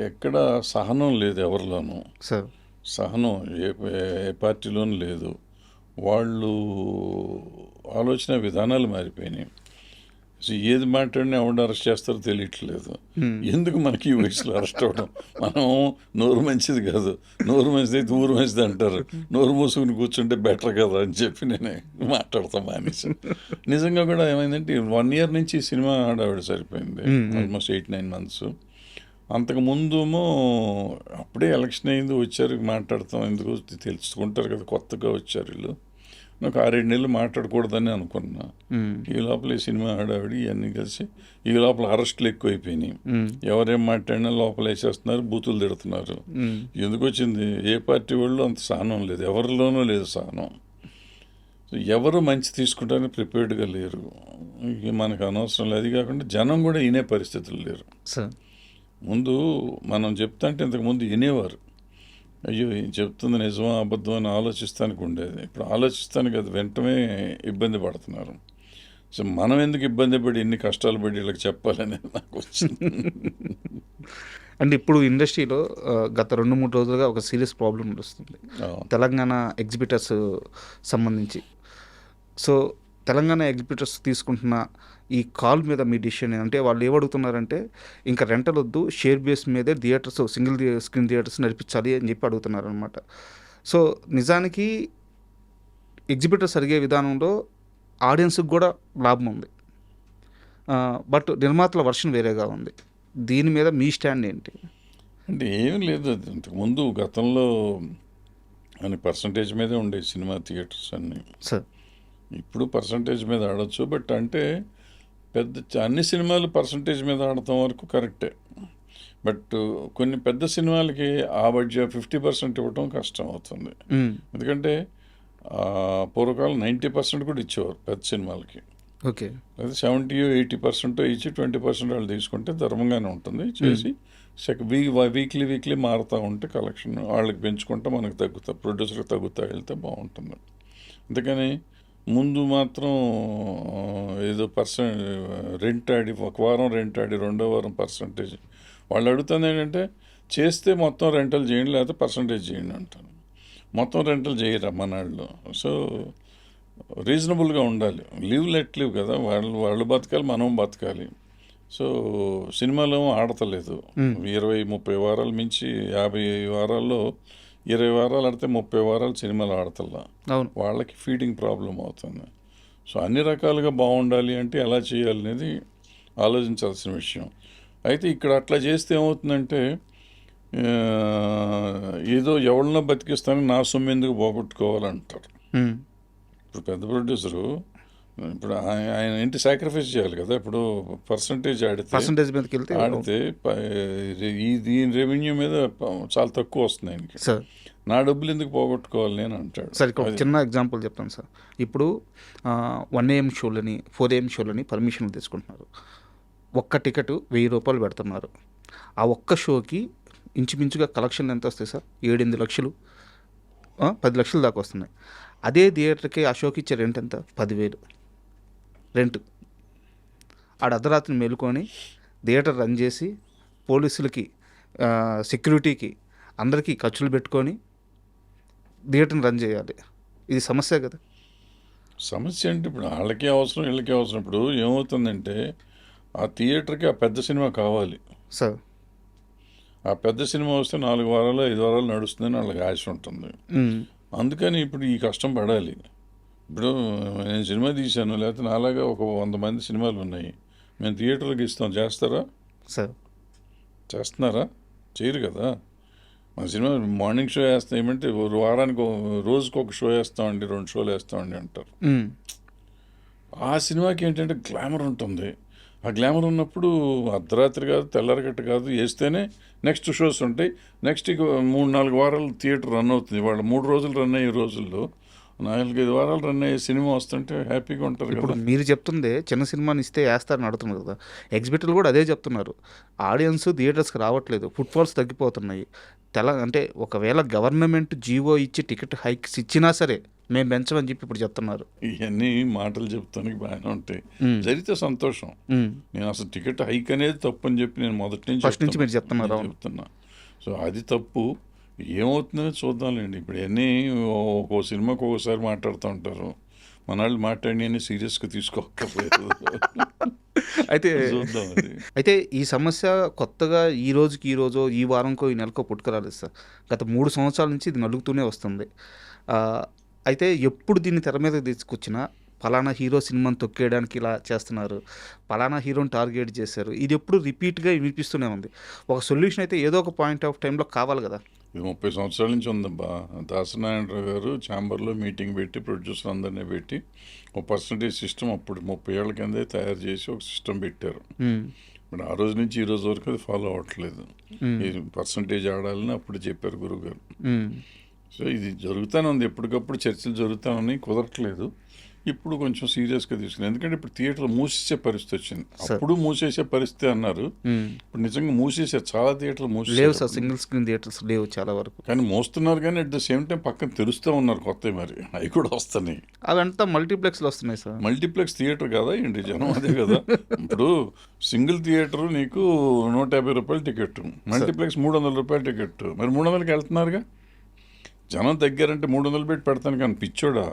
ఎక్కడ సహనం లేదు ఎవరిలోనూ. సార్ సహనం ఏ పార్టీలోనూ లేదు. వాళ్ళు ఆలోచన విధానాలు మారిపోయినాయి. సో ఏది మాట్లాడినా ఎవరు అరెస్ట్ చేస్తారో తెలియట్లేదు. ఎందుకు మనకి ఈ వయసులో అరెస్ట్ అవ్వడం? మనం నోరు మంచిది కాదు, నోరు మంచిది అయితే ఊరు మంచిది అంటారు, నోరు మూసుకుని కూర్చుంటే బెటర్ కదా అని చెప్పి నేనే మాట్లాడతాం మానేసి. నిజంగా కూడా ఏమైందంటే 1 year నుంచి సినిమా ఆడావిడ సరిపోయింది, ఆల్మోస్ట్ 8-9 months. అంతకుముందేమో అప్పుడే ఎలక్షన్ అయింది, వచ్చారు మాట్లాడతాం, ఎందుకు తెలుసుకుంటారు కదా, కొత్తగా వచ్చారు వీళ్ళు. నాకు 6-7 నెలలు మాట్లాడకూడదని అనుకున్నా. ఈ లోపల ఈ సినిమా ఆడావిడి ఇవన్నీ కలిసి ఈ లోపల అరెస్టులు ఎక్కువైపోయినాయి. ఎవరేం మాట్లాడినా లోపల వేసేస్తున్నారు, బూతులు తిడుతున్నారు. ఎందుకు వచ్చింది? ఏ పార్టీ వాళ్ళు అంత సహనం లేదు, ఎవరిలోనూ లేదు సహనం. ఎవరు మంచి తీసుకుంటానికి ప్రిపేర్డ్గా లేరు. ఇక మనకు అనవసరం లేదు. అది కాకుండా జనం కూడా వినే పరిస్థితులు లేరు. సార్ ముందు మనం చెప్తాంటే ఇంతకుముందు వినేవారు, అయ్యో ఏం చెప్తుంది నిజమా అబద్ధం అని ఆలోచిస్తానికి ఉండేది. ఇప్పుడు ఆలోచిస్తానికి అది వెంటనే ఇబ్బంది పడుతున్నారు. సో మనం ఎందుకు ఇబ్బంది పడి ఇన్ని కష్టాలు పడి వీళ్ళకి చెప్పాలనేది నాకు వచ్చింది. అంటే ఇప్పుడు ఇండస్ట్రీలో గత 2-3 రోజులుగా ఒక సీరియస్ ప్రాబ్లం నడుస్తుంది తెలంగాణ ఎగ్జిబిటర్స్ సంబంధించి. సో తెలంగాణ ఎగ్జిబిటర్స్ తీసుకుంటున్న ఈ కాల్ మీద మీ డిసిషన్ అంటే వాళ్ళు ఏమడుగుతున్నారంటే ఇంకా రెంటల్ వద్దు, షేర్ బేస్ మీదే థియేటర్స్, సింగిల్ స్క్రీన్ థియేటర్స్ నడిపించాలి అని చెప్పి అడుగుతున్నారు అనమాట. సో నిజానికి ఎగ్జిబిటర్స్ అడిగే విధానంలో ఆడియన్స్కి కూడా లాభం ఉంది, బట్ నిర్మాతల వర్షన్ వేరేగా ఉంది. దీని మీద మీ స్టాండ్ ఏంటి? అంటే ఏం లేదు, అది ఇంతకుముందు గతంలో అని పర్సంటేజ్ మీదే ఉండే సినిమా థియేటర్స్ అన్నీ. సార్ ఇప్పుడు పర్సంటేజ్ మీద ఆడొచ్చు, బట్ అంటే అన్ని సినిమాలు పర్సంటేజ్ మీద ఆడటం వరకు కరెక్టే. బట్ కొన్ని పెద్ద సినిమాలకి ఆ బడ్జెట్ 50% ఇవ్వటం కష్టం అవుతుంది. ఎందుకంటే పూర్వకాలం 90% కూడా ఇచ్చేవారు పెద్ద సినిమాలకి. ఓకే, లేదా 70-80% ఇచ్చి 20% వాళ్ళు తీసుకుంటే ధర్మంగానే ఉంటుంది. చేసి వీక్లీ మారుతూ ఉంటే కలెక్షన్ వాళ్ళకి పెంచుకుంటే మనకు తగ్గుతా, ప్రొడ్యూసర్కి తగ్గుతా వెళ్తే బాగుంటుంది. అందుకని ముందు మాత్రం ఏదో రెంట్ ఆడి 1 వారం రెంట్ ఆడి 2వ వారం పర్సంటేజ్ వాళ్ళు అడుగుతుంది ఏంటంటే చేస్తే మొత్తం రెంటల్ చేయండి, లేకపోతే పర్సంటేజ్ చేయండి అంటాను. మొత్తం రెంటల్ చేయరు అమ్మనాళ్ళు. సో రీజనబుల్గా ఉండాలి. లీవ్ లెట్ లీవ్ కదా, వాళ్ళు బతకాలి, మనం బతకాలి. సో సినిమాలు ఆడతలేదు. 20-30 వారాలు మించి 50 వారాల్లో 20 వారాలు ఆడితే 30 వారాలు సినిమాలు ఆడతల్లా. అవును. వాళ్ళకి ఫీడింగ్ ప్రాబ్లం అవుతుంది. సో అన్ని రకాలుగా బాగుండాలి అంటే ఎలా చేయాలి అనేది ఆలోచించాల్సిన విషయం. అయితే ఇక్కడ అట్లా చేస్తే ఏమవుతుందంటే ఏదో ఎవరినో బతికిస్తానని నా సొమ్ము ఎందుకు పోగొట్టుకోవాలంటారు. ఇప్పుడు పెద్ద ప్రొడ్యూసరు ఇప్పుడు ఆయన ఏంటి సాక్రిఫైస్ చేయాలి కదా. ఇప్పుడు పర్సంటేజ్ పర్సంటేజ్ మీదకి వెళ్తే ఆడితే దీని రెవెన్యూ మీద చాలా తక్కువ వస్తుంది ఆయనకి. సార్ నా డబ్బులు ఎందుకు పోగొట్టుకోవాలి నేను అంటాడు. సార్ ఇక్కడ ఒక చిన్న ఎగ్జాంపుల్ చెప్తాను సార్. ఇప్పుడు 1 AM షోలని 4 AM షోలని పర్మిషన్లు తీసుకుంటున్నారు. ఒక్క టికెట్ 1000 రూపాయలు పెడుతున్నారు. ఆ ఒక్క షోకి ఇంచుమించుగా కలెక్షన్లు ఎంత వస్తాయి సార్? 7-8 లక్షలు, 10 లక్షలు దాకా వస్తున్నాయి. అదే థియేటర్కి ఆ షోకి ఇచ్చే రెంట్ ఎంత? 10,000 రెంట్. ఆడ అర్ధరాత్రి మేలుకొని థియేటర్ రన్ చేసి పోలీసులకి, సెక్యూరిటీకి, అందరికీ ఖర్చులు పెట్టుకొని థియేటర్ని రన్ చేయాలి. ఇది సమస్య కదా. సమస్య అంటే ఇప్పుడు వాళ్ళకే అవసరం, వీళ్ళకే అవసరం. ఇప్పుడు ఏమవుతుందంటే ఆ థియేటర్కి ఆ పెద్ద సినిమా కావాలి. సార్ ఆ పెద్ద సినిమా వస్తే 4 వారాలు 5 వారాలు నడుస్తుందని వాళ్ళకి ఆశ ఉంటుంది. అందుకని ఇప్పుడు ఈ కష్టం పడాలి. ఇప్పుడు నేను సినిమా తీశాను, లేకపోతే నాలాగా ఒక 100 మంది సినిమాలు ఉన్నాయి, మేము థియేటర్కి ఇస్తాం, చేస్తారా? సార్ చేస్తున్నారా? చేయరు కదా. మన సినిమా మార్నింగ్ షో వేస్తాం ఏమంటే వారానికి రోజుకి ఒక షో వేస్తామండి, 2 షోలు వేస్తామండి అంటారు. ఆ సినిమాకి ఏంటంటే గ్లామర్ ఉంటుంది. ఆ గ్లామర్ ఉన్నప్పుడు అర్ధరాత్రి కాదు, తెల్లారగట్ట కాదు, వేస్తేనే నెక్స్ట్ షోస్ ఉంటాయి. నెక్స్ట్ 3-4 వారాలు థియేటర్ రన్ అవుతుంది. వాళ్ళు 3 రోజులు రన్ అయ్యే రోజుల్లో 4-5 వారాలు రన్ అయ్యే సినిమా వస్తుంటే హ్యాపీగా ఉంటారు ఇప్పుడు కదా. మీరు చెప్తుందే చిన్న సినిమాని ఇస్తే వేస్తారని అడుగుతున్నారు కదా. ఎగ్జిబిటర్లు కూడా అదే చెప్తున్నారు. ఆడియన్స్ థియేటర్స్కి రావట్లేదు, ఫుట్ఫాల్స్ తగ్గిపోతున్నాయి. అంటే ఒకవేళ గవర్నమెంట్ జీవో ఇచ్చి టికెట్ హైక్స్ ఇచ్చినా సరే మేము పెంచమని చెప్పి ఇప్పుడు చెప్తున్నారు. ఇవన్నీ మాటలు చెప్తానికి బాగానే ఉంటాయి, జరిగితే సంతోషం. నేను అసలు టికెట్ హైక్ అనేది తప్పు అని చెప్పి నేను ఫస్ట్ నుంచి మీరు చెప్తున్నారు. చెప్తున్నా. సో అది తప్పు. ఏమవుతుందని చూద్దాంలేండి. ఇప్పుడు అన్నీ ఒక్కో సినిమాకి ఒక్కోసారి మాట్లాడుతూ ఉంటారు. మన వాళ్ళు మాట్లాడి సీరియస్గా తీసుకోకపోలేదు. అయితే చూద్దాం అది. అయితే ఈ సమస్య కొత్తగా ఈ రోజు ఈ వారంకో ఈ నెలకో పుట్టుకురాలేదు సార్. గత 3 సంవత్సరాల నుంచి ఇది నలుగుతూనే వస్తుంది. అయితే ఎప్పుడు దీన్ని తెర మీద తీసుకొచ్చినా పలానా హీరో సినిమాని తొక్కేయడానికి ఇలా చేస్తున్నారు, పలానా హీరోని టార్గెట్ చేశారు, ఇది ఎప్పుడు రిపీట్గా వినిపిస్తూనే ఉంది. ఒక సొల్యూషన్ అయితే ఏదో ఒక పాయింట్ ఆఫ్ టైంలో కావాలి కదా. ఇది 30 సంవత్సరాల నుంచి ఉందబ్బా. దాసనారాయణరావు గారు ఛాంబర్లో మీటింగ్ పెట్టి ప్రొడ్యూసర్ అందరినీ పెట్టి ఒక పర్సంటేజ్ సిస్టమ్ అప్పుడు 30 ఏళ్ల కిందే తయారు చేసి ఒక సిస్టమ్ పెట్టారు. ఇప్పుడు ఆ రోజు నుంచి ఈ రోజు వరకు అది ఫాలో అవ్వట్లేదు. ఈ పర్సంటేజ్ ఆడాలని అప్పుడు చెప్పారు గురువుగారు. సో ఇది జరుగుతూనే ఉంది, ఎప్పటికప్పుడు చర్చలు జరుగుతూనే ఉన్నాయి, కుదరట్లేదు. ఇప్పుడు కొంచెం సీరియస్గా తీసుకుని, ఎందుకంటే ఇప్పుడు థియేటర్లు మూసేసే పరిస్థితి వచ్చింది. అప్పుడు మూసేసే పరిస్థితి అన్నారు, ఇప్పుడు నిజంగా మూసేసారు. చాలా థియేటర్లు లేవు మూసేసారు. సార్, సింగిల్ స్క్రీన్ థియేటర్స్ లేవు చాలా వరకు. కానీ మోస్తున్నారు, కానీ అట్ ద సేమ్ టైం పక్కన తెరుస్తూ ఉన్నారు కొత్తవి, మరి అవి కూడా వస్తున్నాయి. అవంతా మల్టీప్లెక్స్లో వస్తున్నాయి సార్. మల్టీప్లెక్స్ థియేటర్ కదా ఏంటి, జనం అదే కదా. ఇప్పుడు సింగిల్ థియేటర్ నీకు 150 రూపాయలు టికెట్, మల్టీప్లెక్స్ 300 రూపాయలు టికెట్. మరి 300కి వెళ్తున్నారుగా జనం. తగ్గారంటే 300 పెట్టి పెడతాను కానీ పిచ్చోడా,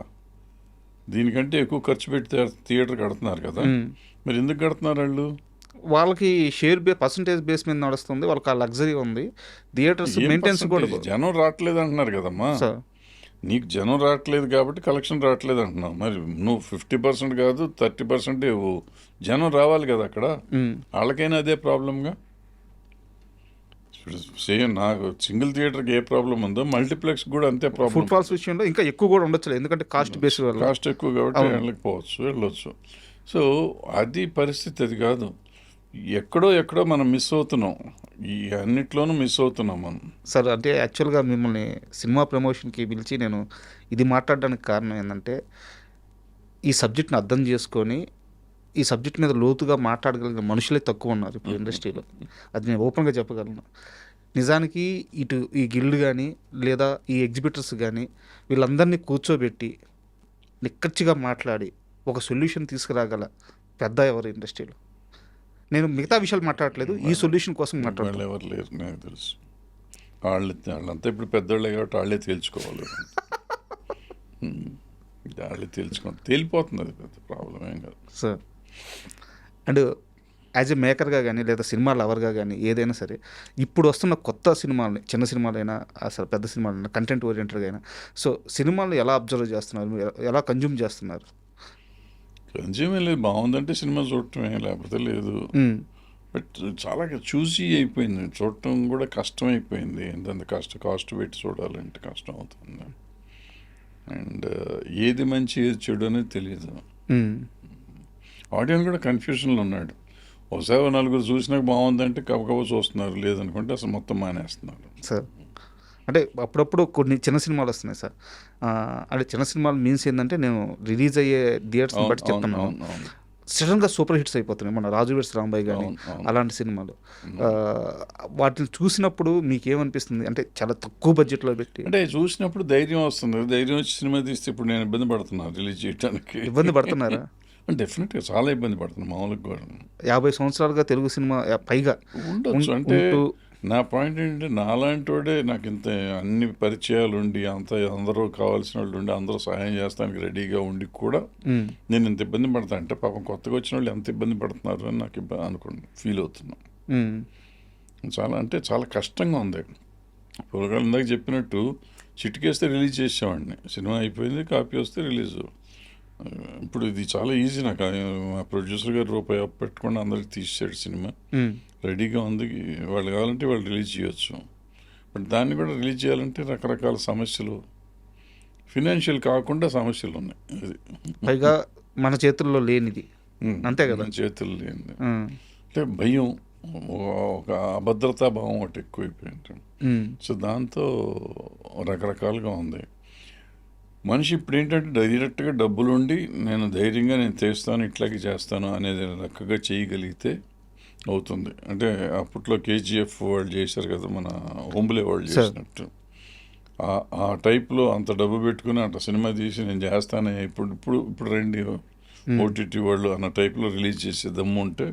దీనికంటే ఎక్కువ ఖర్చు పెట్టి థియేటర్ కడుతున్నారు కదా. మరి ఎందుకు కడుతున్నారు వాళ్ళు? వాళ్ళకి షేర్ పర్సంటేజ్ బేస్ మీద నడుస్తుంది, వాళ్ళకి ఆ లగ్జరీ ఉంది. థియేటర్స్ మెయింటెనెన్స్ కూడా. జనం రావట్లేదు అంటున్నారు కదమ్మా. నీకు జనం రావట్లేదు కాబట్టి కలెక్షన్ రావట్లేదు అంటున్నావు. మరి నువ్వు 50% కాదు 30% ఇవ్వు, జనం రావాలి కదా అక్కడ. వాళ్ళకైనా అదే ప్రాబ్లంగా. సేమ్ నాకు సింగిల్ థియేటర్కి ఏ ప్రాబ్లం ఉందో మల్టీప్లెక్స్ కూడా అంతే ప్రాబ్లం. ఫుట్ఫాల్స్ విషయంలో ఇంకా ఎక్కువ కూడా ఉండొచ్చు, ఎందుకంటే కాస్ట్ బేస్ కాస్ట్ ఎక్కువ కాబట్టి వెళ్ళొచ్చు. సో అది పరిస్థితి, అది కాదు. ఎక్కడో మనం మిస్ అవుతున్నాం, ఈ అన్నిట్లోనూ మిస్ అవుతున్నాం మనం. సార్ అంటే యాక్చువల్గా మిమ్మల్ని సినిమా ప్రమోషన్కి పిలిచి నేను ఇది మాట్లాడడానికి కారణం ఏంటంటే, ఈ సబ్జెక్ట్ని అర్థం చేసుకొని ఈ సబ్జెక్ట్ మీద లోతుగా మాట్లాడగలిగిన మనుషులే తక్కువ ఉన్నారు ఇప్పుడు ఇండస్ట్రీలో. అది నేను ఓపెన్గా చెప్పగలను. నిజానికి ఇటు ఈ గిల్డ్ కానీ లేదా ఈ ఎగ్జిబిటర్స్ కానీ వీళ్ళందరినీ కూర్చోబెట్టి నిక్కచ్చిగా మాట్లాడి ఒక సొల్యూషన్ తీసుకురాగల పెద్ద ఎవరు ఇండస్ట్రీలో? నేను మిగతా విషయాలు మాట్లాడట్లేదు, ఈ సొల్యూషన్ కోసం మాట్లాడాలి. ఎవరు లేరు నాకు తెలుసు. వాళ్ళంతా ఇప్పుడు పెద్దోళ్ళే కాబట్టి వాళ్ళే తేల్చుకోవాలి. వాళ్ళే తేలిపోతుంది, అది పెద్ద ప్రాబ్లం ఏం కాదు. సార్ అండ్ యాజ్ ఎ మేకర్గా కానీ లేదా సినిమా లవర్గా కానీ ఏదైనా సరే ఇప్పుడు వస్తున్న కొత్త సినిమాలని, చిన్న సినిమాలైనా అసలు పెద్ద సినిమాలైనా, కంటెంట్ ఓరియంటెడ్గా అయినా, సో సినిమాలు ఎలా అబ్జర్వ్ చేస్తున్నారు, మీరు ఎలా కన్జ్యూమ్ చేస్తున్నారు? కొంచెం లేదు, బాగుందంటే సినిమా చూడటమే, లేకపోతే లేదు. బట్ చాలా చూసి అయిపోయింది, చూడటం కూడా కష్టం అయిపోయింది. ఎంత కాస్ట్ పెట్టి చూడాలంటే కష్టం అవుతుంది. అండ్ ఏది మంచి ఏది చెడు అనేది తెలియదు. ఆడియన్స్ కూడా కన్ఫ్యూషన్లో ఉన్నాడు. ఒకసారి నలుగురు చూసినాక బాగుందంటే కబకబ చూస్తున్నారు, లేదనుకుంటే అసలు మొత్తం మానేస్తున్నారు. సార్ అంటే అప్పుడప్పుడు కొన్ని చిన్న సినిమాలు వస్తున్నాయి సార్. అంటే చిన్న సినిమాలు మీన్స్ ఏంటంటే నేను రిలీజ్ అయ్యే థియేటర్స్ని బట్టి చెప్తున్నాను, సడన్గా సూపర్ హిట్స్ అయిపోతున్నాయి. మన రాజు వెడ్స్ రాంబాయ్ కానీ అలాంటి సినిమాలు, వాటిని చూసినప్పుడు మీకు ఏమనిపిస్తుంది? అంటే చాలా తక్కువ బడ్జెట్లో పెట్టి అంటే చూసినప్పుడు ధైర్యం వస్తుంది. ధైర్యం వచ్చి సినిమా తీస్తే ఇప్పుడు నేను ఇబ్బంది పడుతున్నాను రిలీజ్ చేయడానికి. ఇబ్బంది పడుతున్నారా? డెఫినెట్గా చాలా ఇబ్బంది పడుతున్నాను. మామూలుగా కూడా 50 సంవత్సరాలుగా తెలుగు సినిమా పైగా ఉండొచ్చు. అంటే నా పాయింట్ ఏంటంటే నాలాంటి వాడే నాకు ఇంత అన్ని పరిచయాలు ఉండి అందరూ కావాల్సిన వాళ్ళు ఉండి అందరూ సహాయం చేస్తానికి రెడీగా ఉండి కూడా నేను ఇంత ఇబ్బంది పడతాను అంటే పాపం కొత్తగా వచ్చిన వాళ్ళు ఎంత ఇబ్బంది పడుతున్నారు అని నాకు ఫీల్ అవుతున్నాను. చాలా కష్టంగా ఉంది. పూర్వకాలం ఇందాక చెప్పినట్టు చిటికేస్తే రిలీజ్ చేసేవాడిని, సినిమా అయిపోయింది, కాపీ వస్తే రిలీజు. ఇప్పుడు ఇది చాలా ఈజీ. నాకు మా ప్రొడ్యూసర్ గారు రూపాయి పెట్టకుండా అందరికి తీసేసాడు సినిమా, రెడీగా ఉంది. వాళ్ళు కావాలంటే వాళ్ళు రిలీజ్ చేయొచ్చు. బట్ దాన్ని కూడా రిలీజ్ చేయాలంటే రకరకాల సమస్యలు, ఫినాన్షియల్ కాకుండా సమస్యలు ఉన్నాయి. అది పైగా మన చేతుల్లో లేనిది, అంతే కదా, మన చేతుల్లో లేనిది. అంటే భయం, ఒక అభద్రతా భావం ఒకటి ఎక్కువైపోయింది. సో దాంతో రకరకాలుగా ఉంది. మనిషి ఇప్పుడు ఏంటంటే డైరెక్ట్గా డబ్బులుండి నేను ధైర్యంగా నేను చేస్తాను, ఇట్లాగే చేస్తాను అనేది లెక్కగా చేయగలిగితే అవుతుంది. అంటే అప్పట్లో కేజీఎఫ్ వాళ్ళు చేశారు కదా, మన ఓంబులే వాళ్ళు చేసినట్టు ఆ టైప్లో అంత డబ్బు పెట్టుకుని అట్లా సినిమా తీసి నేను చేస్తానే ఇప్పుడు రండి ఓటీటీ వాళ్ళు అన్న టైప్లో రిలీజ్ చేసే దమ్ము ఉంటే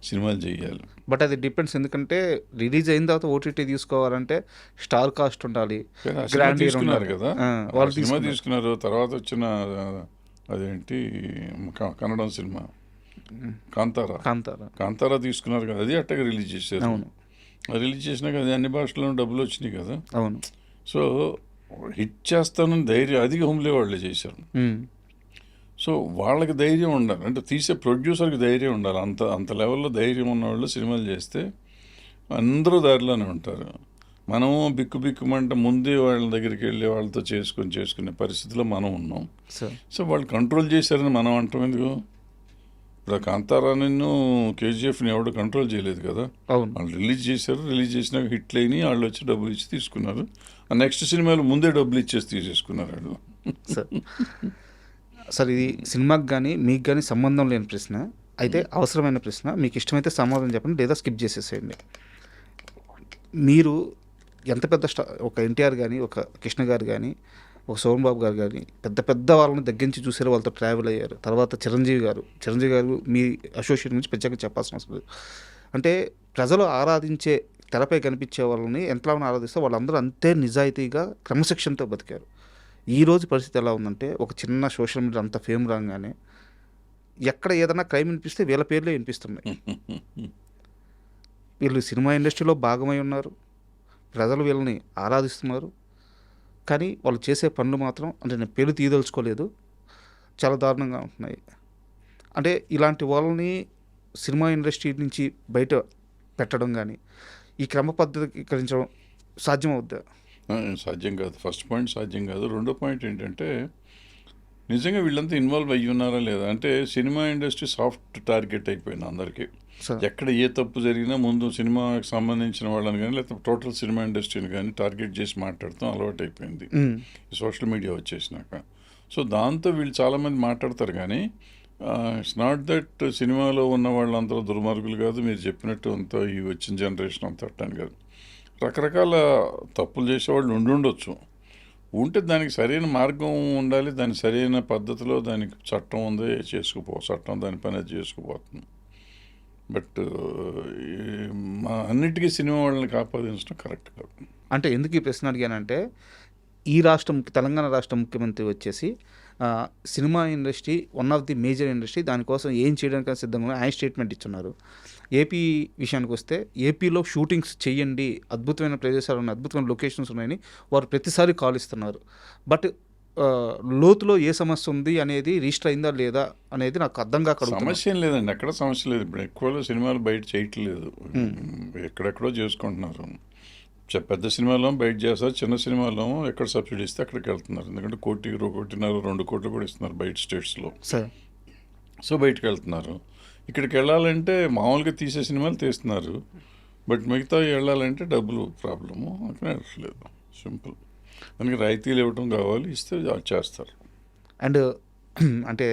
సినిమాలు చేయాలి. బట్ అది డిపెండ్స్, ఎందుకంటే రిలీజ్ అయిన తర్వాత ఓటీటీ తీసుకోవాలంటే స్టార్ కాస్ట్ ఉండాలి. తీసుకున్నారు కదా, వాళ్ళు సినిమా తీసుకున్నారు. తర్వాత వచ్చిన అదేంటి కన్నడం సినిమా కాంతారా తీసుకున్నారు కదా, అది అట్టగా రిలీజ్ చేశారు. రిలీజ్ చేసినాక అది అన్ని భాషల్లో డబ్బులు వచ్చినాయి కదా. అవును. సో హిట్ చేస్తానని ధైర్యం అది హోమ్లే వాళ్ళే చేశారు. సో వాళ్ళకి ధైర్యం ఉండాలి, అంటే తీసే ప్రొడ్యూసర్కి ధైర్యం ఉండాలి. అంత లెవెల్లో ధైర్యం ఉన్నవాళ్ళు సినిమాలు చేస్తే అందరూ దారిలోనే ఉంటారు. మనము బిక్కుమంటే ముందే వాళ్ళ దగ్గరికి వెళ్ళి వాళ్ళతో చేసుకునే పరిస్థితిలో మనం ఉన్నాం. సో వాళ్ళు కంట్రోల్ చేశారని మనం అంటాం ఎందుకు? ఇప్పుడు కాంతారా నిన్ను కేజీఎఫ్ని ఎవడు కంట్రోల్ చేయలేదు కదా. వాళ్ళు రిలీజ్ చేశారు, రిలీజ్ చేసినాక హిట్లు అయినాయి, వాళ్ళు వచ్చి డబ్బులు ఇచ్చి తీసుకున్నారు. ఆ నెక్స్ట్ సినిమాలు ముందే డబ్బులు ఇచ్చేసి తీసేసుకున్నారు వాళ్ళు. సార్ ఇది సినిమాకి కానీ మీకు కానీ సంబంధం లేని ప్రశ్న, అయితే అవసరమైన ప్రశ్న. మీకు ఇష్టమైతే సమాధానం చెప్పండి, లేదా స్కిప్ చేసేసేయండి. మీరు ఎంత పెద్ద ఒక ఎన్టీఆర్ కానీ, ఒక కృష్ణ గారు కానీ, ఒక సోమన్ బాబు గారు కానీ పెద్ద వాళ్ళని దగ్గర నుంచి చూసారు, వాళ్ళతో ట్రావెల్ అయ్యారు. తర్వాత చిరంజీవి గారు మీ అసోసియేట్ నుంచి ప్రత్యేకంగా చెప్పాల్సిన అవసరం లేదు. అంటే ప్రజలు ఆరాధించే, తెరపై కనిపించే వాళ్ళని ఎంతలా ఆరాధిస్తే వాళ్ళందరూ అంతే నిజాయితీగా క్రమశిక్షణతో బతికారు. ఈరోజు పరిస్థితి ఎలా ఉందంటే, ఒక చిన్న సోషల్ మీడియా అంత ఫేమ్ రాగానే ఎక్కడ ఏదైనా క్రైమ్ వినిపిస్తే వీళ్ళ పేర్లే వినిపిస్తున్నాయి. వీళ్ళు సినిమా ఇండస్ట్రీలో భాగమై ఉన్నారు, ప్రజలు వీళ్ళని ఆరాధిస్తున్నారు, కానీ వాళ్ళు చేసే పనులు మాత్రం, అంటే నేను పేరు తీయదలుచుకోలేదు, చాలా దారుణంగా ఉంటున్నాయి. అంటే ఇలాంటి వాళ్ళని సినిమా ఇండస్ట్రీ నుంచి బయట పెట్టడం కానీ, ఈ క్రమ పద్ధతికరించడం సాధ్యం అవుద్దా? సాధ్యం కాదు. ఫస్ట్ పాయింట్ సాధ్యం కాదు. రెండో పాయింట్ ఏంటంటే నిజంగా వీళ్ళంతా ఇన్వాల్వ్ అయ్యి ఉన్నారా లేదా అంటే, సినిమా ఇండస్ట్రీ సాఫ్ట్ టార్గెట్ అయిపోయింది అందరికీ. ఎక్కడ ఏ తప్పు జరిగినా ముందు సినిమాకి సంబంధించిన వాళ్ళని కానీ లేకపోతే టోటల్ సినిమా ఇండస్ట్రీని కానీ టార్గెట్ చేసి మాట్లాడతాం అలవాటు అయిపోయింది సోషల్ మీడియా వచ్చేసినాక. సో దాంతో వీళ్ళు చాలామంది మాట్లాడతారు, కానీ ఇట్స్ నాట్ దట్ సినిమాలో ఉన్న వాళ్ళంతా దుర్మార్గులు కాదు, మీరు చెప్పినట్టు అంతా ఈ వచ్చిన జనరేషన్ అంతా అట్టని కాదు. రకరకాల తప్పులు చేసేవాళ్ళు ఉండొచ్చు, ఉంటే దానికి సరైన మార్గం ఉండాలి, దాని సరైన పద్ధతిలో దానికి చట్టం ఉంది, చట్టం దాని పని అది చేసుకుపోతుంది. బట్ అన్నిటికీ సినిమా వాళ్ళని కాపాదించడం కరెక్ట్ కాదు. అంటే ఎందుకు ఈ ప్రశ్న అడిగానంటే ఈ రాష్ట్రం తెలంగాణ రాష్ట్ర ముఖ్యమంత్రి వచ్చేసి cinema industry one of the major industry, దానికోసం ఏం చేయడానికి సిద్ధంగా ఆయన స్టేట్మెంట్ ఇచ్చున్నారు. ఏపీ విషయానికి వస్తే ఏపీలో షూటింగ్స్ చేయండి, అద్భుతమైన ప్రదేశాలు ఉన్నాయి, అద్భుతమైన లొకేషన్స్ ఉన్నాయని వారు ప్రతిసారి కాల్ ఇస్తున్నారు. బట్ లోతులో ఏ సమస్య ఉంది అనేది రిజిస్టర్ అయిందా లేదా అనేది నాకు అర్థం కాక సమస్య ఏం లేదండి, ఎక్కడ సమస్య లేదు. ఇప్పుడు ఎక్కువలో సినిమాలు బయట చేయట్లేదు, ఎక్కడెక్కడో చేసుకుంటున్నారు. పెద్ద సినిమాలో బయట చేస్తారు, చిన్న సినిమాలో ఎక్కడ సబ్సిడీ ఇస్తే అక్కడికి వెళ్తున్నారు. ఎందుకంటే 1.5-2 కోట్లు కూడా ఇస్తున్నారు బయట స్టేట్స్లో. సో బయటకు వెళ్తున్నారు. ఇక్కడికి వెళ్ళాలంటే మామూలుగా తీసే సినిమాలు తీస్తున్నారు, బట్ మిగతా వెళ్ళాలంటే డబ్బులు ప్రాబ్లము, అక్కడ వెళ్ళట్లేదు. సింపుల్. దానికి రాయితీలు ఇవ్వడం కావాలి, ఇస్తే చేస్తారు. అండ్ అంటే